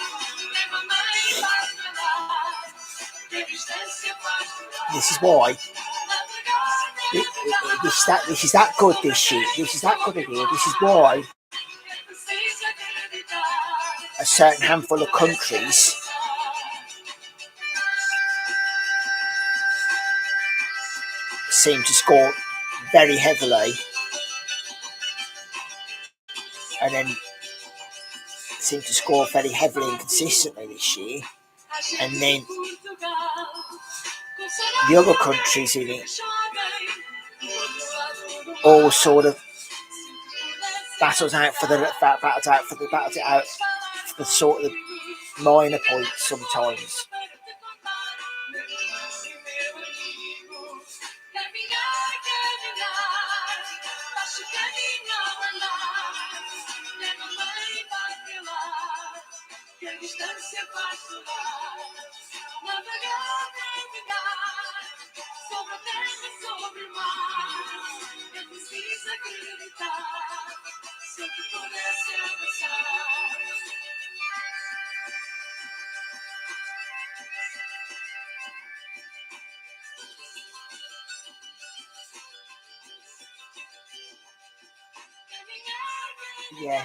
leva-me e faz-me andar, que a distância faz durar. This is why. This is that good, this shit. This is that good idea. This is why a certain handful of countries seem to score very heavily and then seem to score very heavily and consistently this year, and then the other countries in it all sort of battles out for the sort of minor points sometimes. Yeah.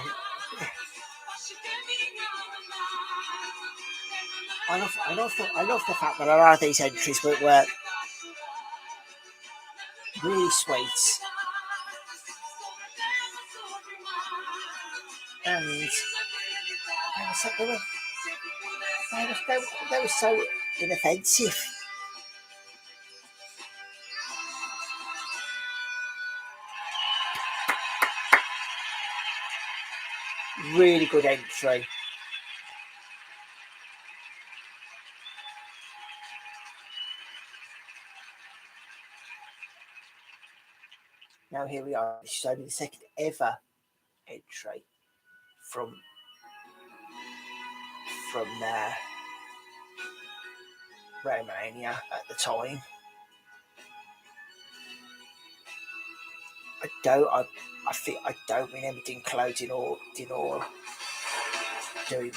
I love the fact that a lot of these entries were really sweet. And they were so inoffensive. Really good entry. Now here we are. This is only the second ever entry from Romania at the time. I don't remember including or doing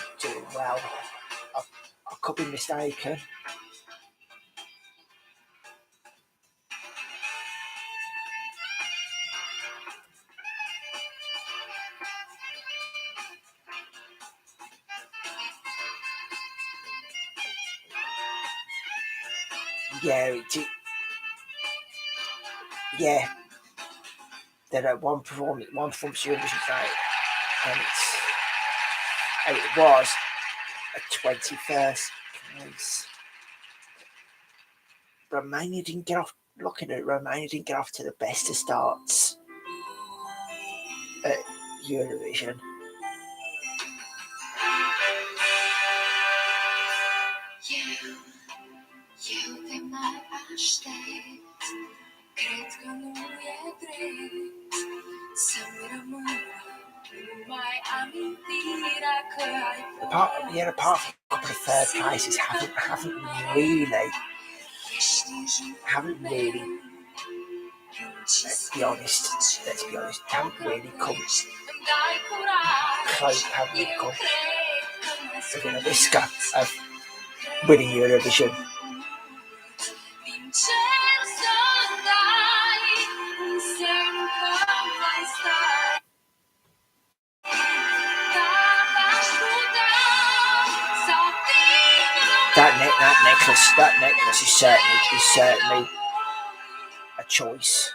well. I could be mistaken. Yeah, yeah. Then at one performance Eurovision night, and it was a 21st place. Romania didn't get off. Looking at it, Romania didn't get off to the best of starts at Eurovision. Apart from a couple of third places, haven't really. Let's be honest, haven't really come close, haven't really come within a whisker of winning Eurovision. That necklace is certainly a choice.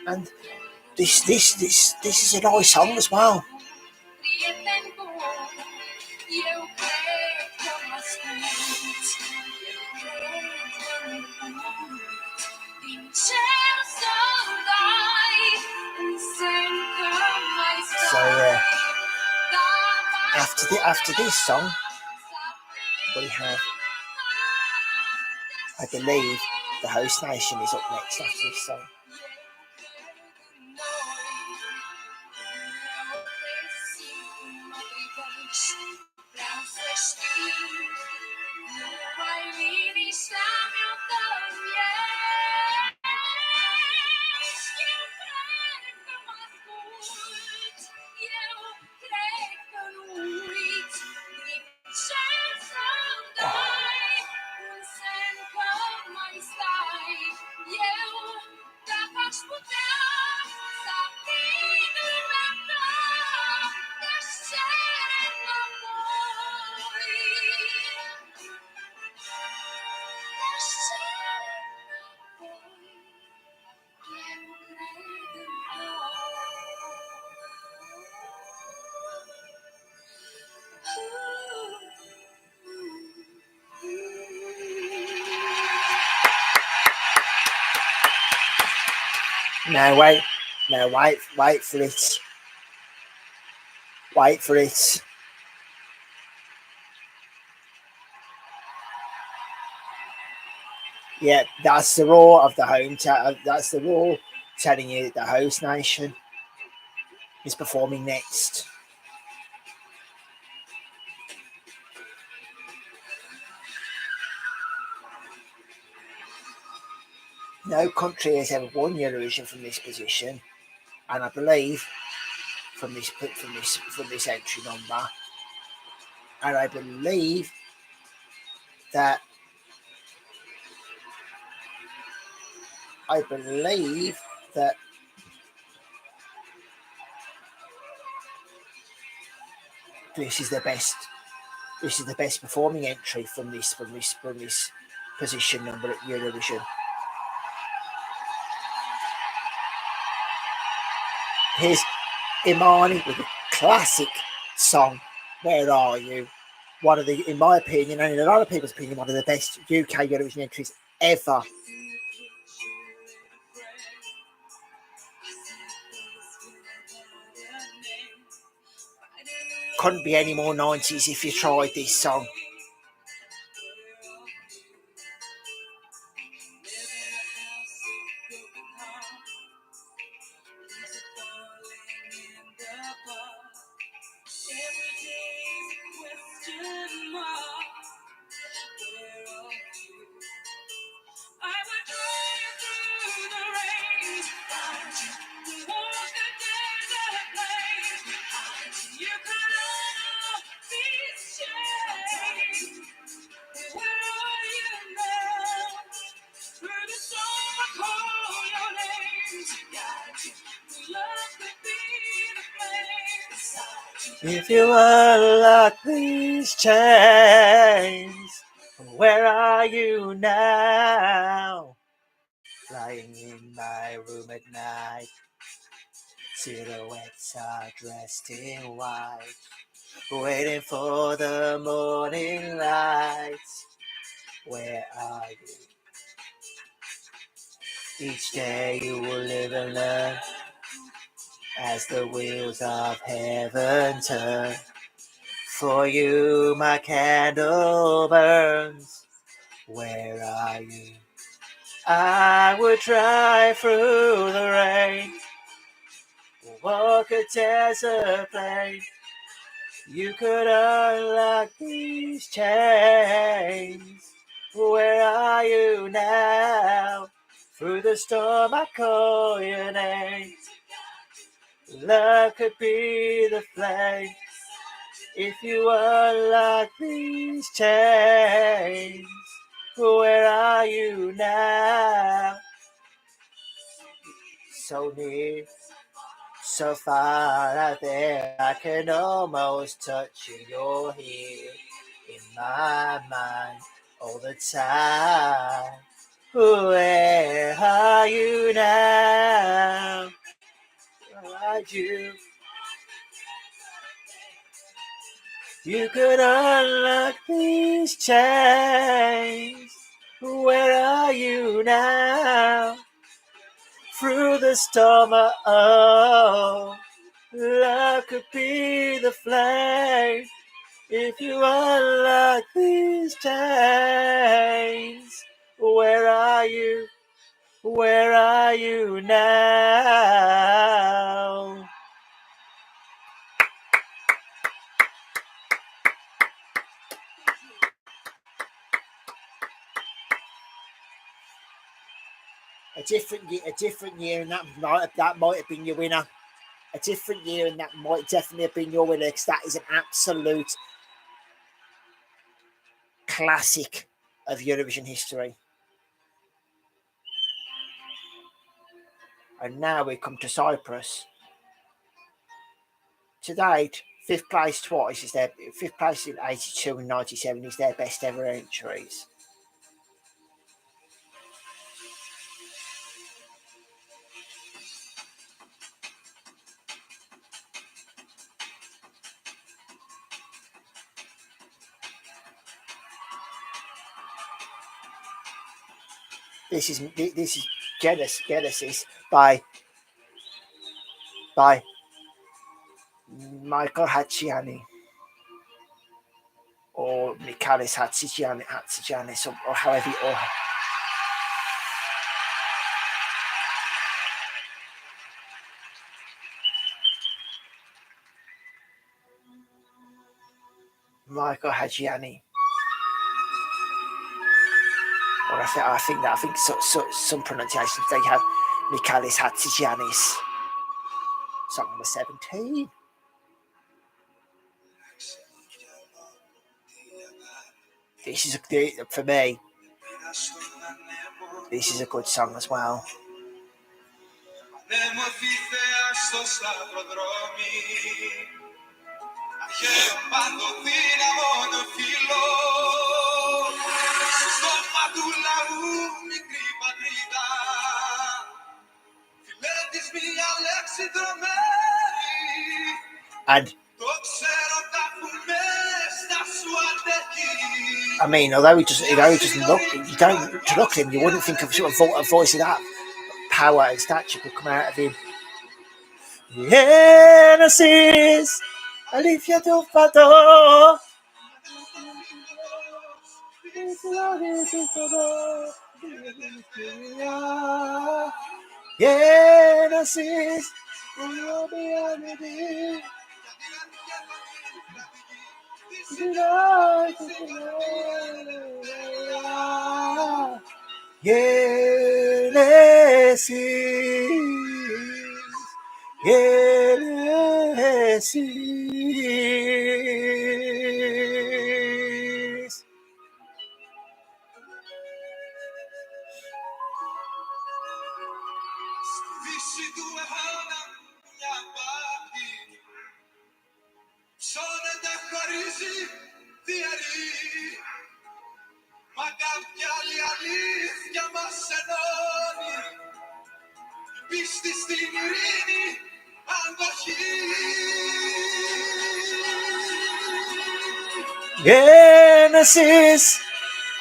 And this is a nice song as well. So after this song, we have, I believe, the host nation is up next after this song. Now wait for it. Wait for it. Yeah, that's the roar of the home. That's the roar telling you that the host nation is performing next. No country has ever won Eurovision from this position, and I believe from this entry number, and I believe that this is the best. This is the best performing entry from this position number at Eurovision. Here's Imani with a classic song, "Where Are You?" One of the, in my opinion, and in a lot of people's opinion, one of the best UK Eurovision entries ever. Couldn't be any more 90s if you tried this song. If you unlock these chains, where are you now? Lying in my room at night, silhouettes are dressed in white, waiting for the morning light. Where are you? Each day you will live and learn as the wheels of heaven turn. For you my candle burns. Where are you? I would drive through the rain, walk a desert plain. You could unlock these chains. Where are you now? Through the storm I call your name. Love could be the flame. If you unlock these chains, where are you now? So near, so far out there, I can almost touch you. You're here in my mind all the time. Where are you now? Where are you? You could unlock these chains. Where are you now? Through the storm, oh, love could be the flame. If you unlock these chains, where are you? Where are you now? A different year, and that might have been your winner. A different year, and that might definitely have been your winner, because that is an absolute classic of Eurovision history. And now we come to Cyprus. To date, fifth place twice is their fifth place in 82 and 97 is their best ever entries. This is Genesis by Michael Hatziani or Michalis Hatzigiannis or however or Michael Hatziani. Or I think some pronunciations they have Michalis Hatzigiannis. Song number 17. This is for me. This is a good song as well. And I mean, although he just look, you don't to look at him, you wouldn't think of sort of a voice of that power and stature could come out of him. Genesis, Alifia do Fado. Genesis, Genesis. διαιρεί. Μα κάποια άλλη αλήθεια μας ενώνει. Πίστη στην ειρήνη, αντοχή. Genesis,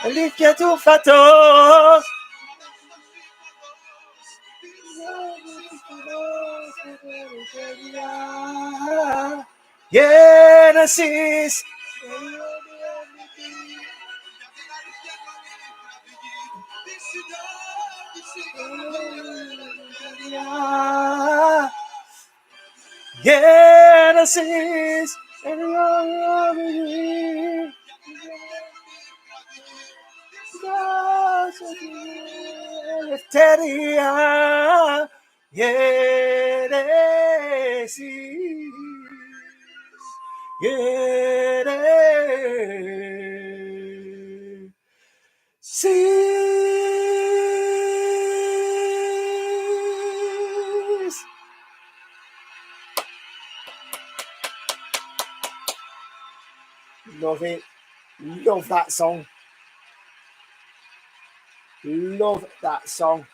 αλήθεια του φατός. Genesis. Genesis. Eleftheria. Genesis. Love it. Love that song. Love that song.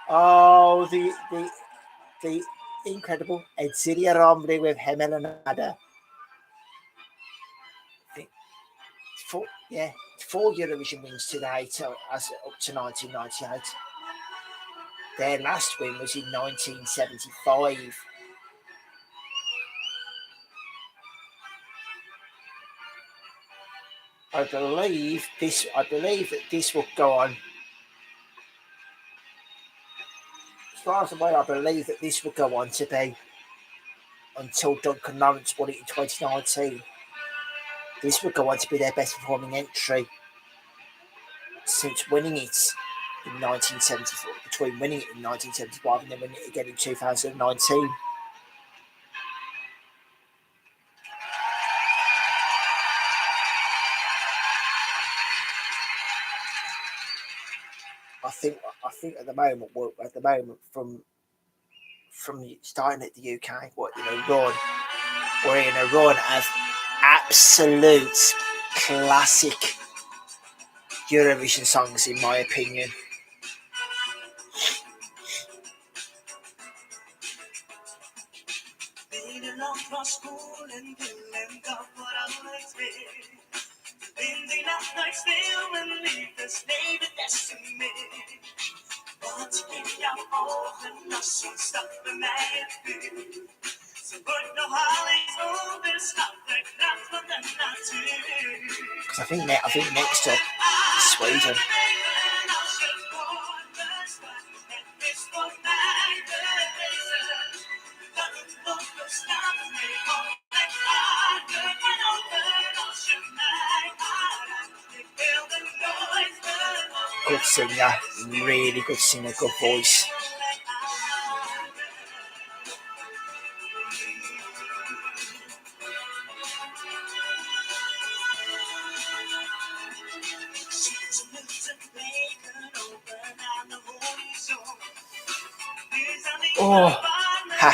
Oh, the incredible Edzilia Romney with Hemel and Ada. Four Eurovision wins today as up to 1998. Their last win was in 1975. I believe that this will go on. As far as I'm aware, I believe that this will go on to be until Duncan Lawrence won it in 2019. This will go on to be their best performing entry since winning it in 1974, between winning it in 1975 and then winning it again in 2019. I think at the moment from starting at the UK, we're in a run of absolute classic Eurovision songs, in my opinion. Because I think next up is Sweden. Good singer, really good singer, good voice. Oh, ha.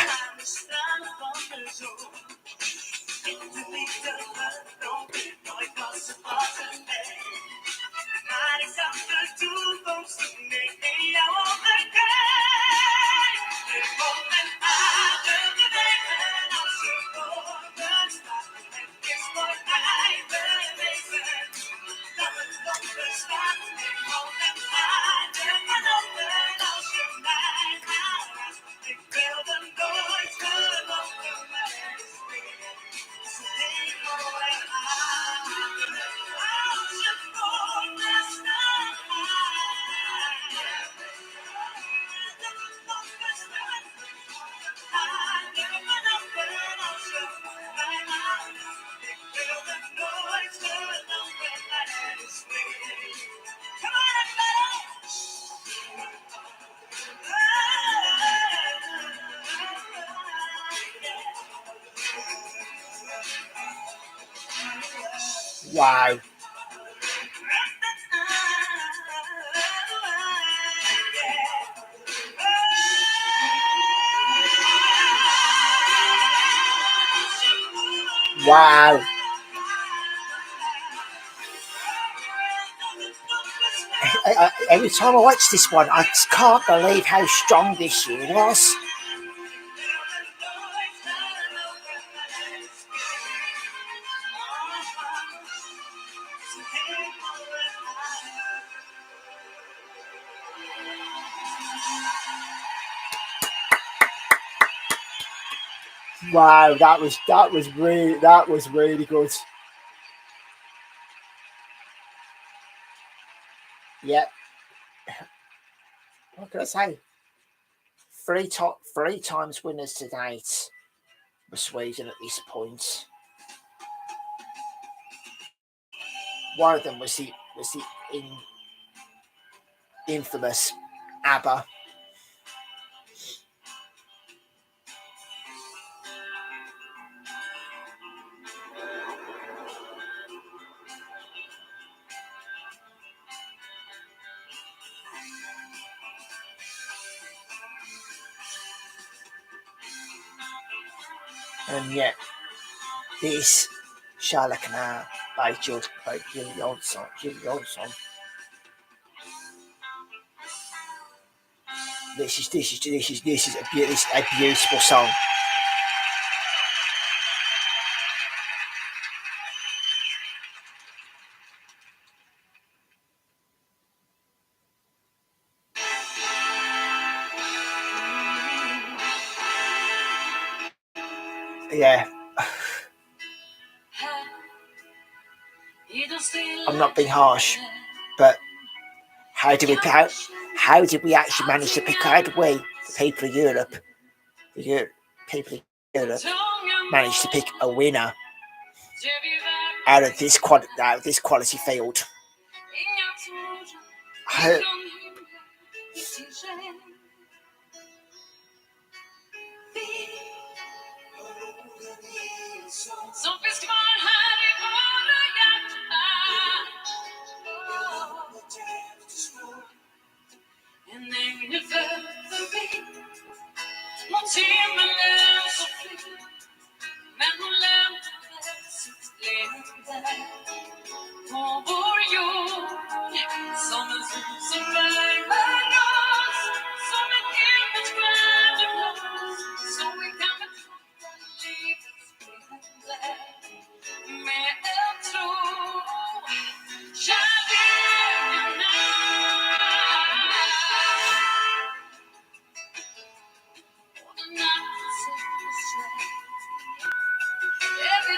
Wow. Wow. Every time I watch this one, I just can't believe how strong this tune was. Wow, that was really good. Yep. What can I say? Three times winners to date for Sweden at this point. One of them was the infamous ABBA. And yet, this Shalakana by Jimmy Johnson. This is a beautiful song. Yeah. I'm not being harsh, but how did we actually manage to pick? How did we, the people of Europe, people of Europe, manage to pick a winner out of this quality field? Som finns kvar här i våra hjärtan. En ängel föll förbi mot himmelen så fri. Men hon lämnade sitt leende på vår jord. Som en sol som värmer oss, som en himmelsstjärna blås. Så vi kan betrakta livets skeende med en tro. Kärleken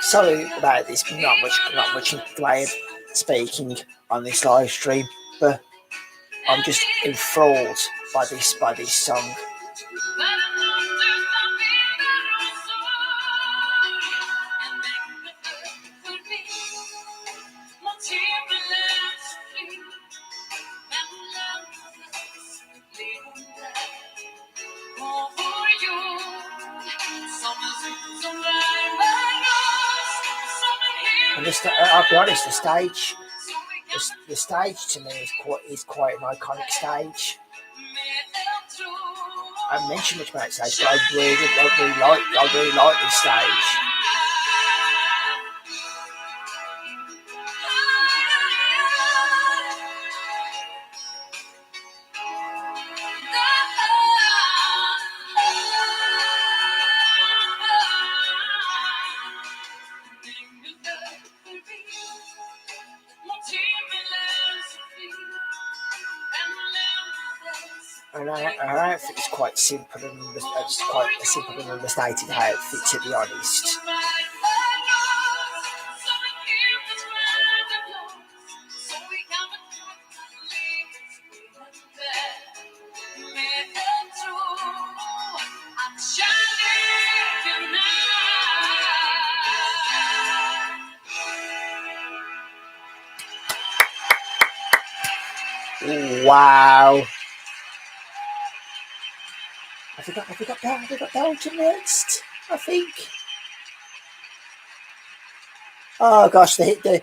Sorry about this, not much way of speaking on this live stream, but I'm just enthralled by this song. And I'll be honest, the stage to me is quite an iconic stage. I haven't mentioned much about the stage, but I really like this stage. And our outfit is quite simple and it's quite a simple and understated outfit, to be honest. Wow. Have we got Belgium next? I think. Oh gosh, the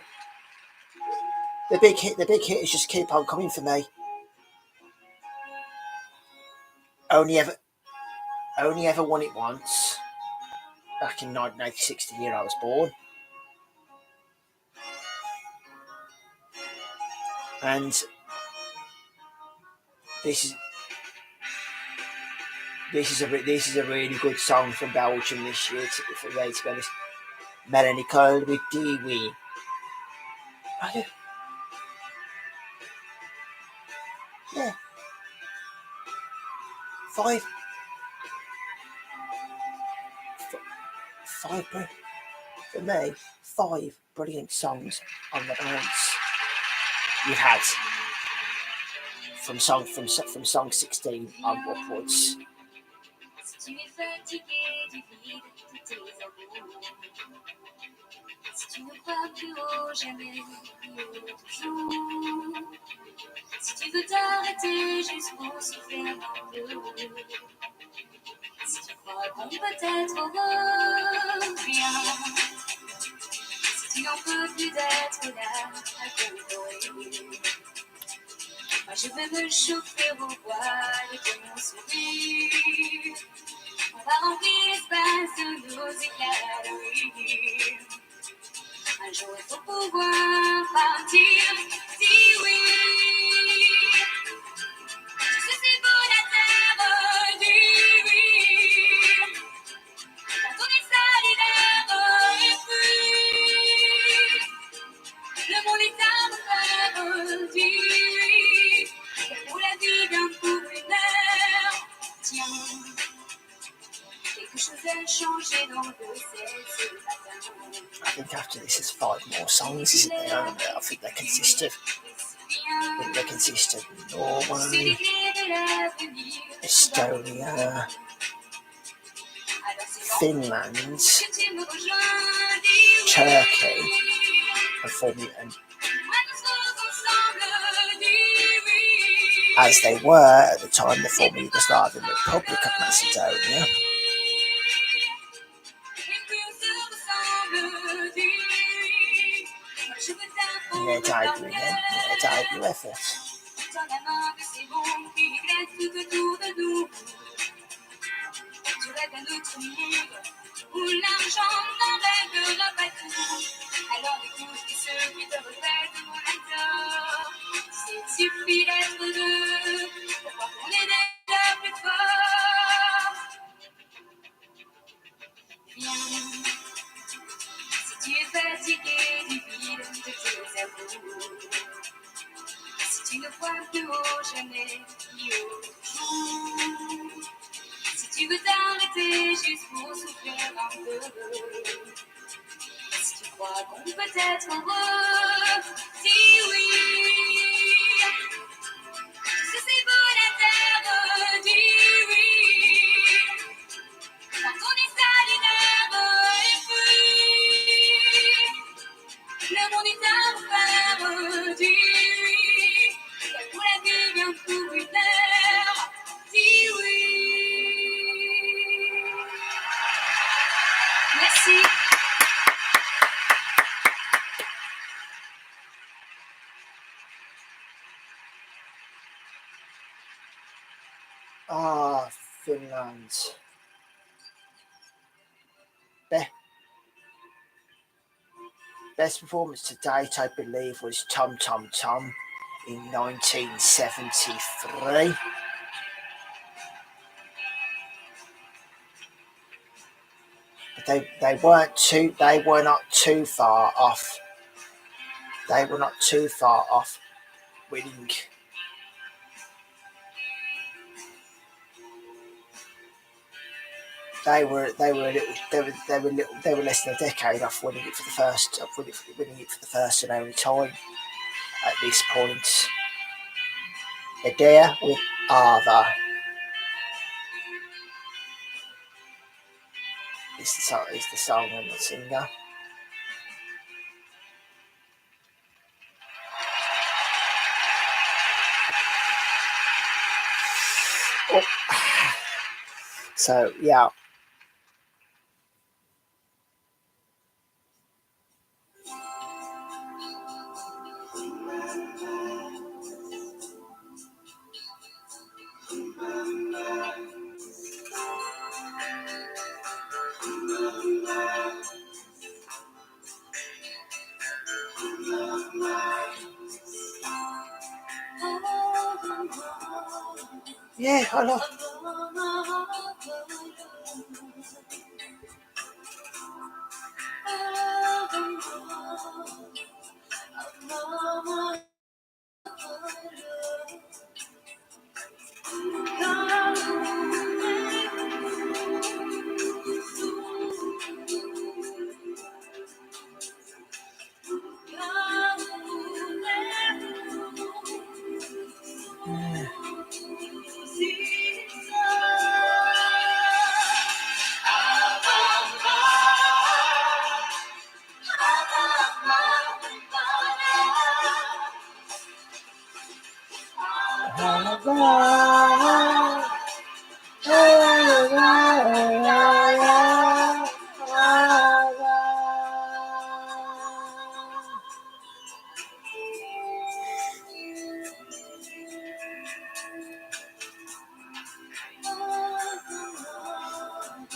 big hitters just keep on coming for me. Only ever won it once. Back in 1986, the year I was born. And this is a really good song from Belgium this year. To be honest, Melanie Cole with Dee Yeah, 5 for me. 5 brilliant songs on the bounce you had from song 16 upwards. Si tu es fatigué du vide de tes amours, si tu ne crois plus au jamais ni au toujours, si tu veux t'arrêter juste pour souffler un peu, si tu crois qu'on peut être heureux, viens. Si tu n'en peux plus d'être là à t'adorer, moi je vais me chauffer au voile de mon sourire. On va remplir l'espace de nos éclats de rire. Un jour il faut pouvoir partir. Dis oui. Tu sais c'est beau la terre. Dis oui. Quand on est solidaire et puis le monde est à refaire. Dis oui. Pour la vie d'un couple une heure. Tiens. Quelque chose a changé dans le ciel ce matin. I think after this there's 5 more songs, isn't there? I think they consist of Norway, Estonia, Finland, Turkey, and as they were at the time the former Yugoslavian Republic of Macedonia. In their debut effort. Où l'argent n'enlèvera pas tout. Alors écoute ceux qui te répètent mon acteur. S'il suffit d'être deux pour voir qu'on est déjà plus fort. Viens, si tu es fatigué du vide de tes amours, si tu ne crois plus au jamais ni au jour, si tu veux t'arrêter juste pour souffler un peu, si tu crois qu'on peut être heureux, dis oui. Si c'est beau la terre, dis oui. Quand on est solidaire et puis le monde est à refaire, dis oui. Pour la vie bien pour une heure, dis oui. Merci. Finland. Best performance to date, I believe, was Tom Tom Tom in 1973. But they were not too far off. They were not too far off winning. They were less than a decade off winning it for the first and only time at this point. Adair with Ava is the song and the singer. Oh. So yeah. Yeah, I love.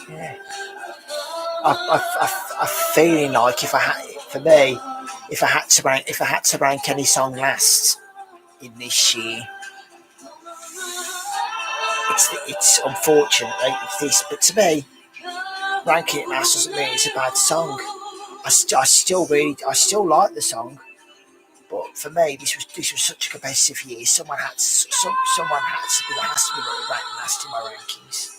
Yeah. I feeling like if I had, for me, if I had to rank any song last in this year, it's unfortunately it's this. But to me, ranking it last doesn't mean it's a bad song. I still like the song, but for me, this was such a competitive year. Someone had to be ranked last in my rankings.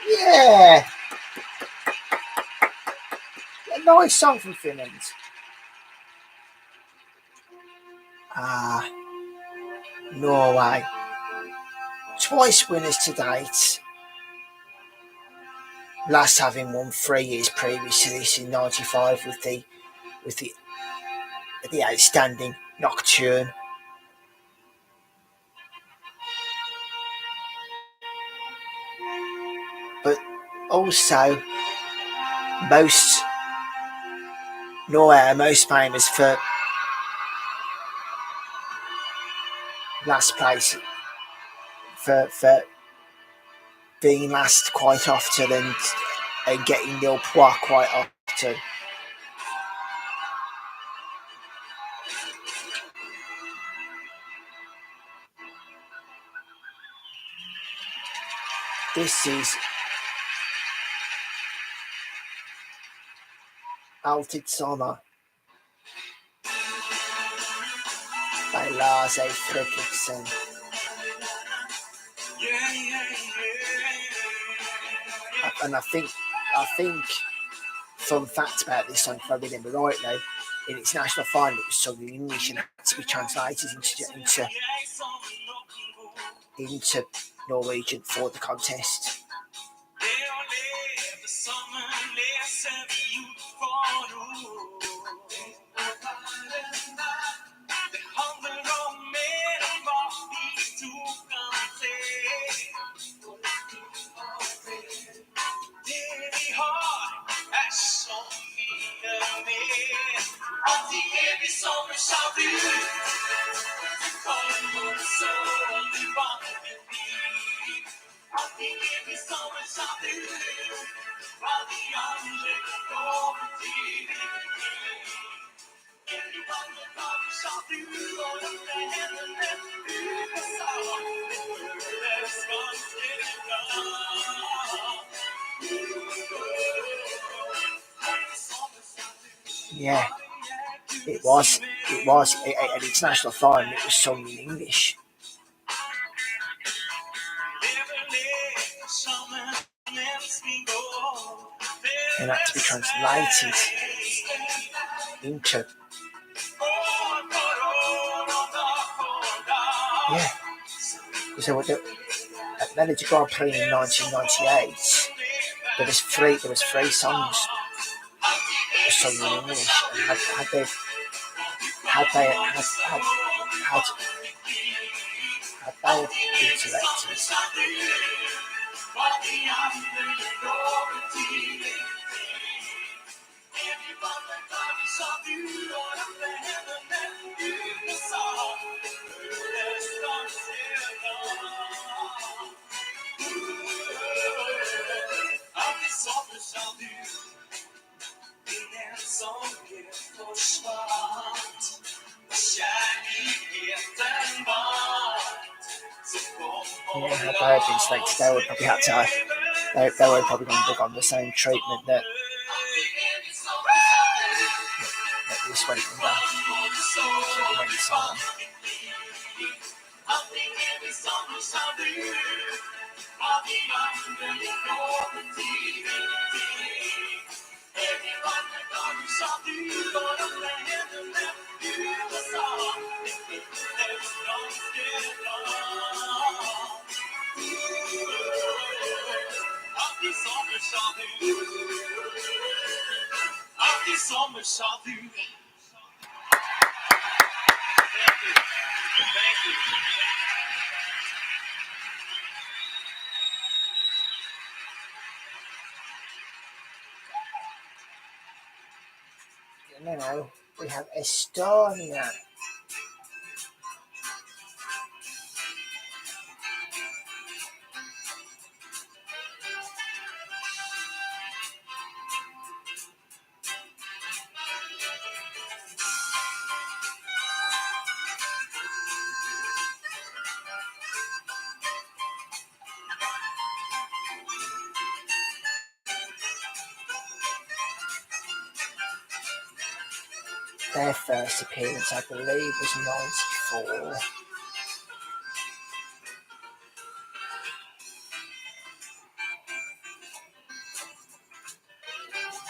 Yeah, a nice song from Finland. Norway, twice winners to date. Last having won 3 years previous to this in '95 with the outstanding Nocturne. But also, most Norway are most famous for last place, for being last quite often and getting nil points quite often. This is Alltid Sommer by Lars A. Fredriksen. And I think fun fact about this song, if I remember rightly, in its national final it was sung in English and had to be translated into Norwegian for the contest. Yeah, it was. It was an international final. It was sung in English. And had to be translated into. Yeah. Because at Melody Grand Prix in 1998, there was three songs that were sung in English, and had they been selected, had they been selected, they would probably had to. They were probably going to on the same treatment that this went under. Now we have Estonia. Their first appearance, I believe, was 94.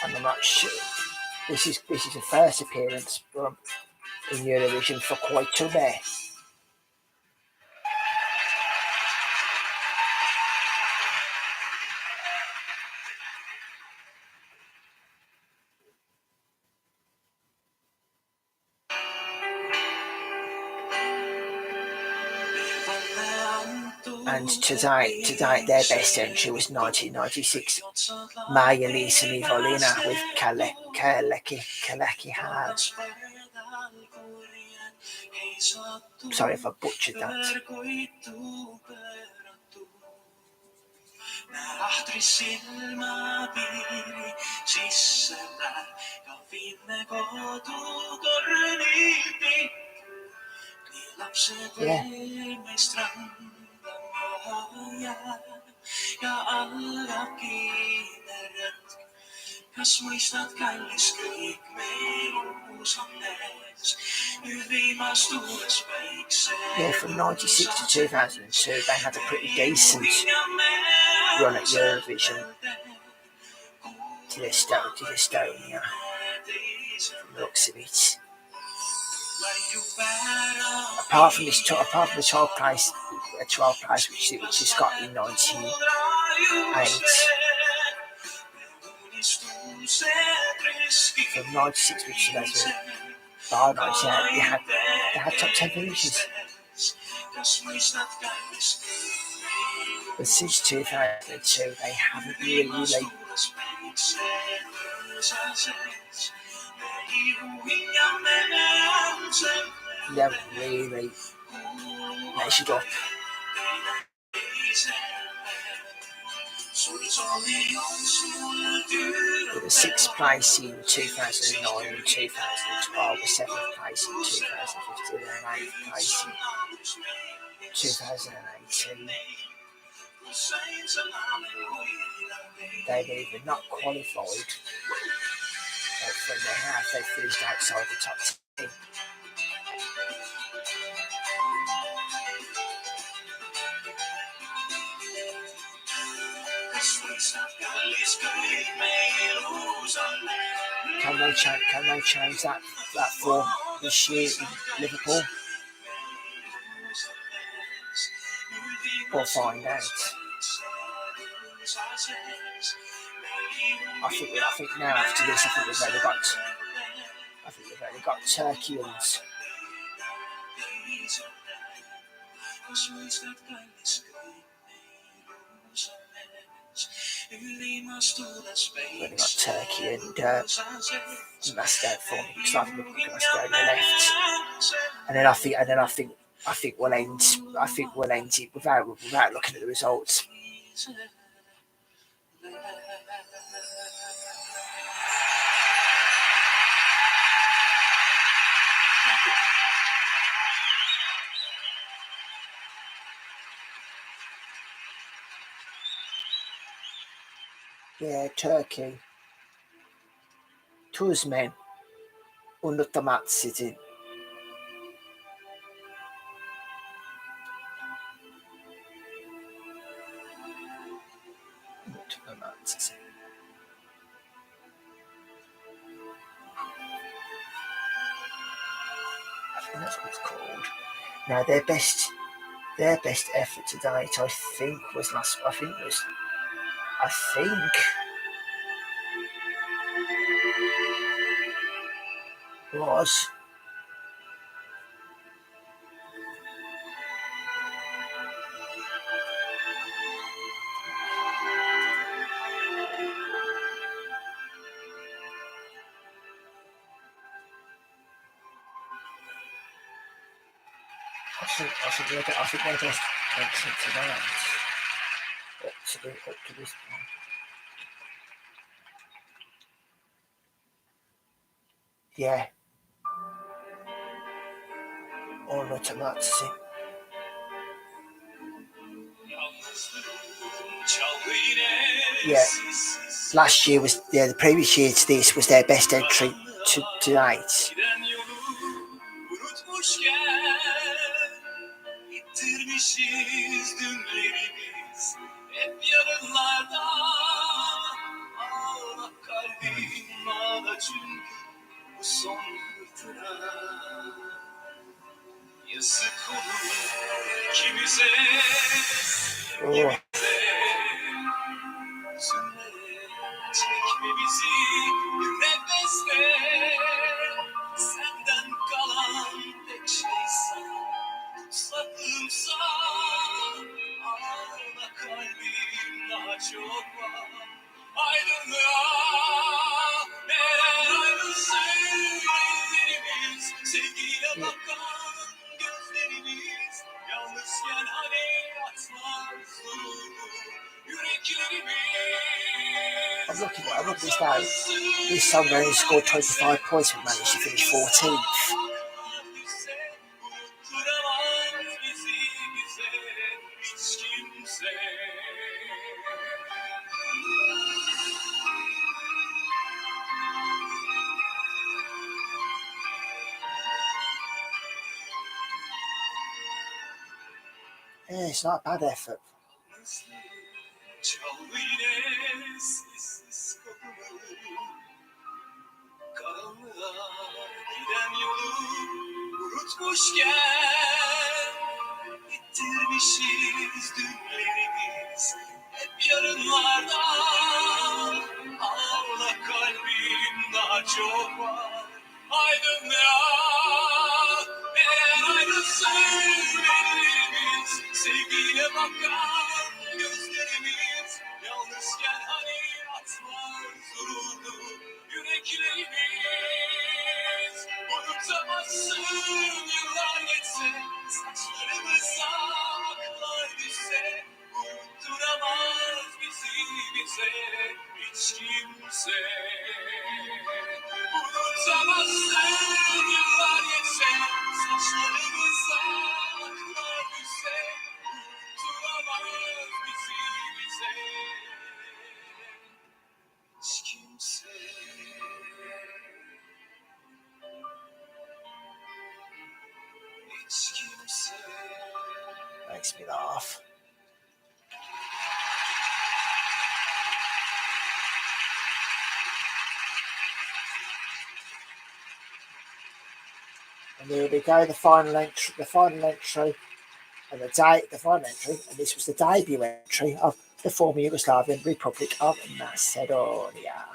And I'm not sure. This is a first appearance in Eurovision for quite a bit. And today their best entry was 1996, Maja Lisa Nivolina with Kaleki Hal. Sorry if I butchered that. Yeah. Yeah, from 96 to 2002, they had a pretty decent run at Eurovision to Estonia, from the looks of it. Apart from the 12th place, which is got in 98. From 96 to 2005, they had top 10 finishes. But since 2002, they haven't really. They haven't really measured up. It was 6th place in 2009 and 2012, the 7th place in 2015 and 8th place in 2018. They've either not qualified when they finished outside the top 10. Can they change that form this year in Liverpool? We'll find out. I think now after this, I think we've only got Turkey and Moscow for me, because I think we've got Moscow on the left, and then I think we'll end it without looking at the results. Yeah, Turkey. Tuzmen unutamaksızın. Unutamaksızın. I think that's what it's called. Now their best effort to date, I think was I think their best effort to date up to this point. Yeah. Unutamaksızın. Yeah. Last year was the previous year to this was their best entry to date. Oh. I'm looking at this now. This song only scored 25 points and managed to finish 14th. Yeah, it's not a bad effort. Makes me laugh. And there we go, the final entry, and the final entry, and this was the debut entry of the former Yugoslavian Republic of Macedonia.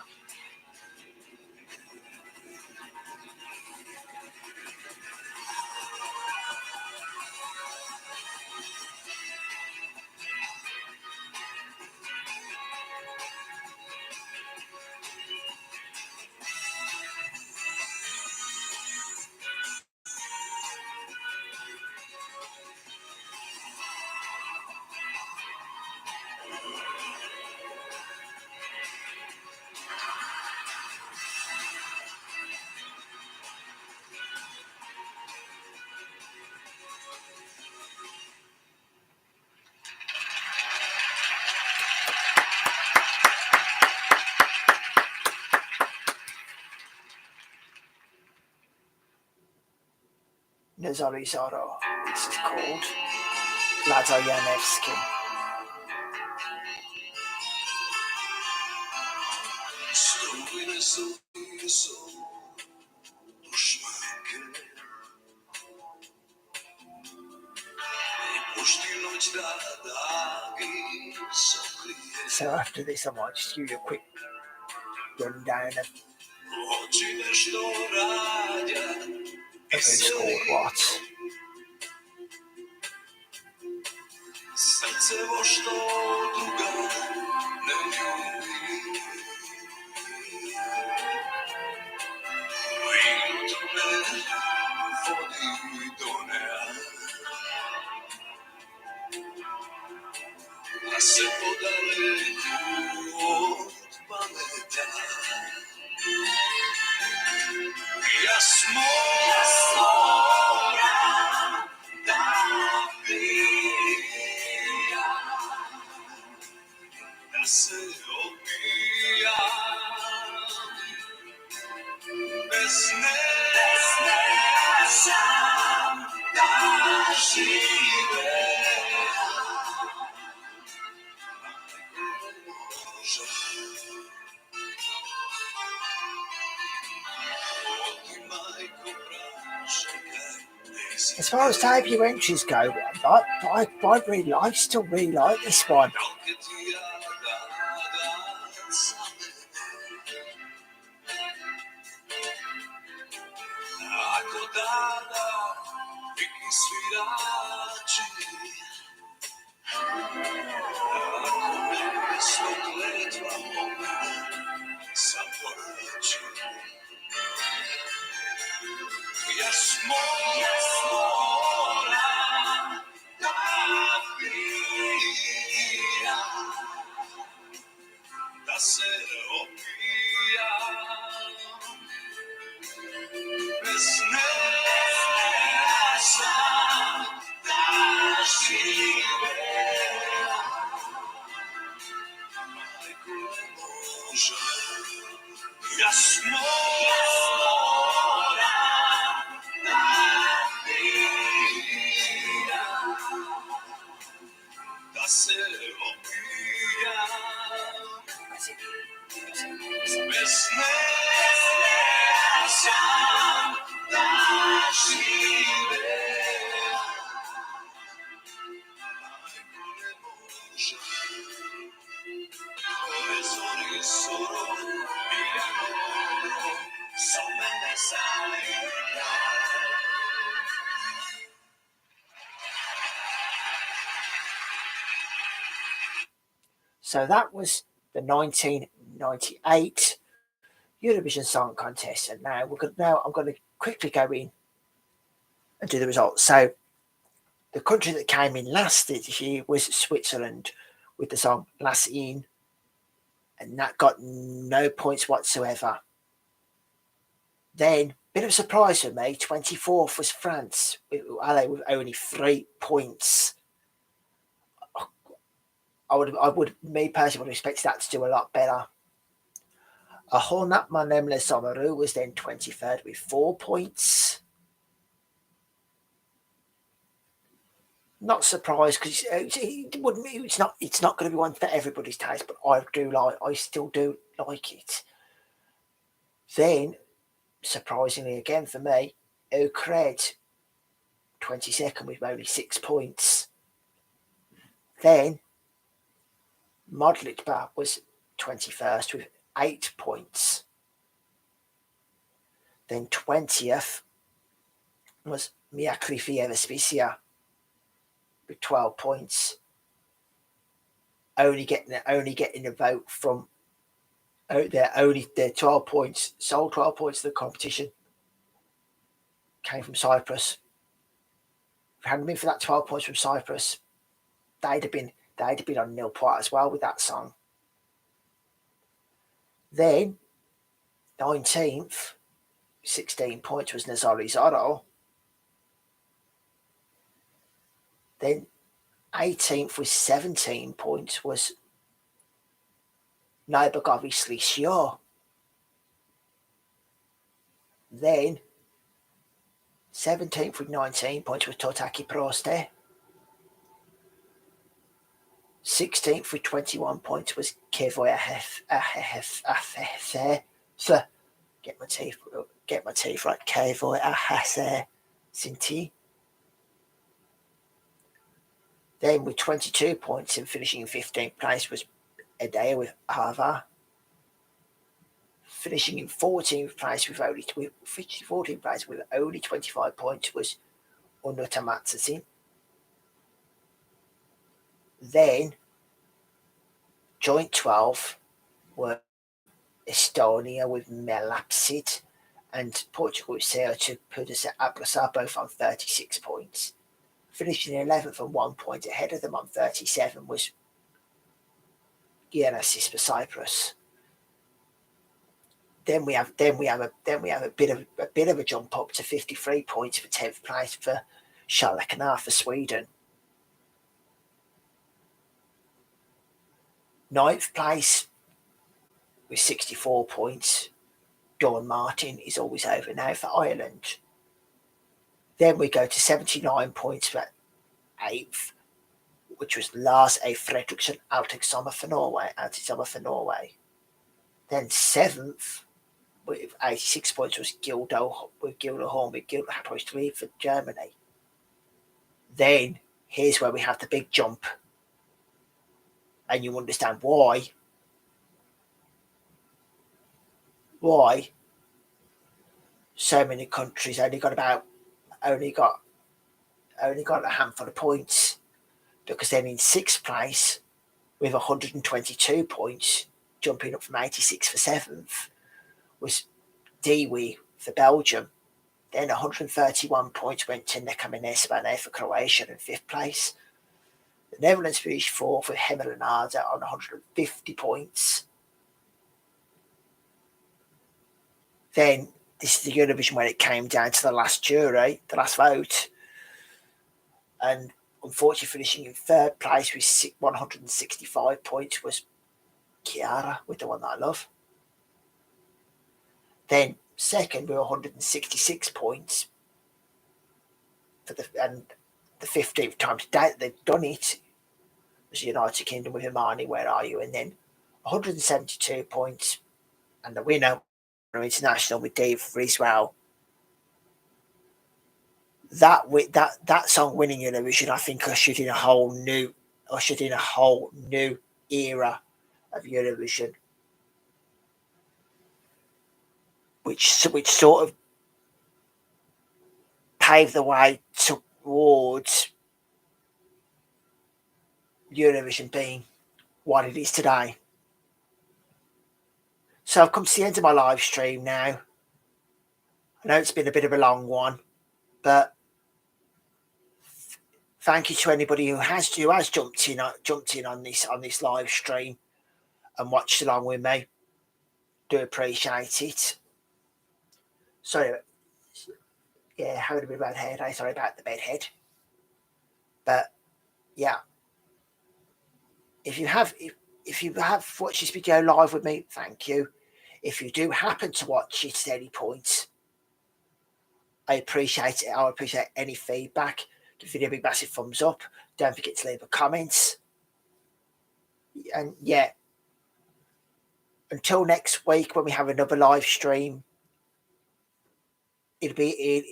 Nazari Zoro, this is called Lado Janevski. So after this, I might just give you a quick rundown of who scored what. As far as debut entries go, I still really like this one. So that was the 1998 Eurovision Song Contest, and now I'm going to quickly go in and do the results. So the country that came in last this year was Switzerland with the song "Lass ihn," and that got no points whatsoever. Then, bit of a surprise for me, 24th was France with only 3 points. Me personally would have expected that to do a lot better. Ahonat Manemle Somaru was then 23rd with 4 points. Not surprised because it's not going to be one for everybody's taste, but I still do like it. Then, surprisingly again for me, O'Cred, 22nd with only 6 points. Then Modlitba was 21st with 8 points. Then 20th was Miaklifi Evaspisia with 12 points. Only getting a vote from their 12 points, sole 12 points of the competition came from Cyprus. If it hadn't been for that 12 points from Cyprus, they'd have been on nil point as well with that song. Then 19th, 16 points was Nazari Zorro. Then 18th with 17 points was Naibagovi Slisio. Then 17th with 19 points was Totaki Proste. 16th with 21 points was Kevoy Ahese. Get my teeth right. Kevoy Ahese Sinti. Then with 22 points and finishing in 15th place was Edea with Hava. Finishing in 14th place with only 25 points was Unota Matsasin. Then joint 12 were Estonia with Melapsid and Portugal with CO2 Pudasa Abrasa, both on 36 points. Finishing in 11th and 1 point ahead of them on 37 was Genesis for Cyprus. Then we have a bit of a jump up to 53 points for 10th place for Charlekanar for Sweden. 9th place with 64 points. Dawn Martin is always over now for Ireland. Then we go to 79 points for 8th, which was Lars A. Fredriksson Alteksommer for Norway. Then 7th with 86 points was Gildo Horn with Gildo Hapoist for Germany. Then here's where we have the big jump, and you understand why so many countries only got a handful of points, because then in 6th place with 122 points, jumping up from 86 for 7th, was Dewey for Belgium. Then 131 points went to Nekamenesbane for Croatia in 5th place. The Netherlands finished 4th with Hemelanada on 150 points. Then this is the Eurovision when it came down to the last jury, the last vote. And unfortunately finishing in 3rd place with 165 points was Chiara, with the one that I love. Then 2nd with 166 points. And the 15th time to date they've done it was the United Kingdom with Imani, Where Are You? And then 172 points. And the winner international with Dave Riswell. That song winning Eurovision, I think, ushered in a whole new era of Eurovision, which sort of paved the way towards Eurovision being what it is today. So I've come to the end of my live stream now. I know it's been a bit of a long one, but thank you to anybody who has jumped in on this live stream and watched along with me. Do appreciate it. Sorry, having a bit of a bad head. I'm sorry about the bad head. But yeah, if you have watched this video live with me, thank you. If you do happen to watch it at any point, I appreciate it. I appreciate any feedback. Give the video a big massive thumbs up. Don't forget to leave a comment. And yeah, until next week when we have another live stream, it'll be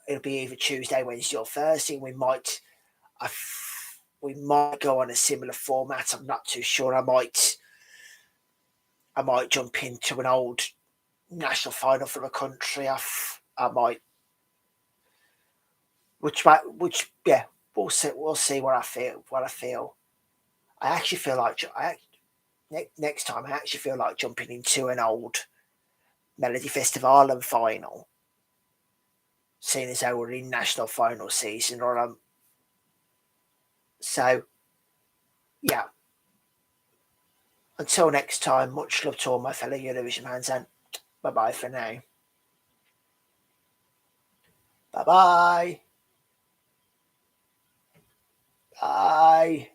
either Tuesday, Wednesday, or Thursday. We might go on a similar format. I'm not too sure. I might jump into an old national final for a country. I might, yeah, we'll see what I feel. I actually feel like next time I actually feel like jumping into an old Melody Festival Ireland final, seeing as how we're in national final season, so yeah. Until next time, much love to all my fellow Eurovision fans, and bye bye for now. Bye bye. Bye.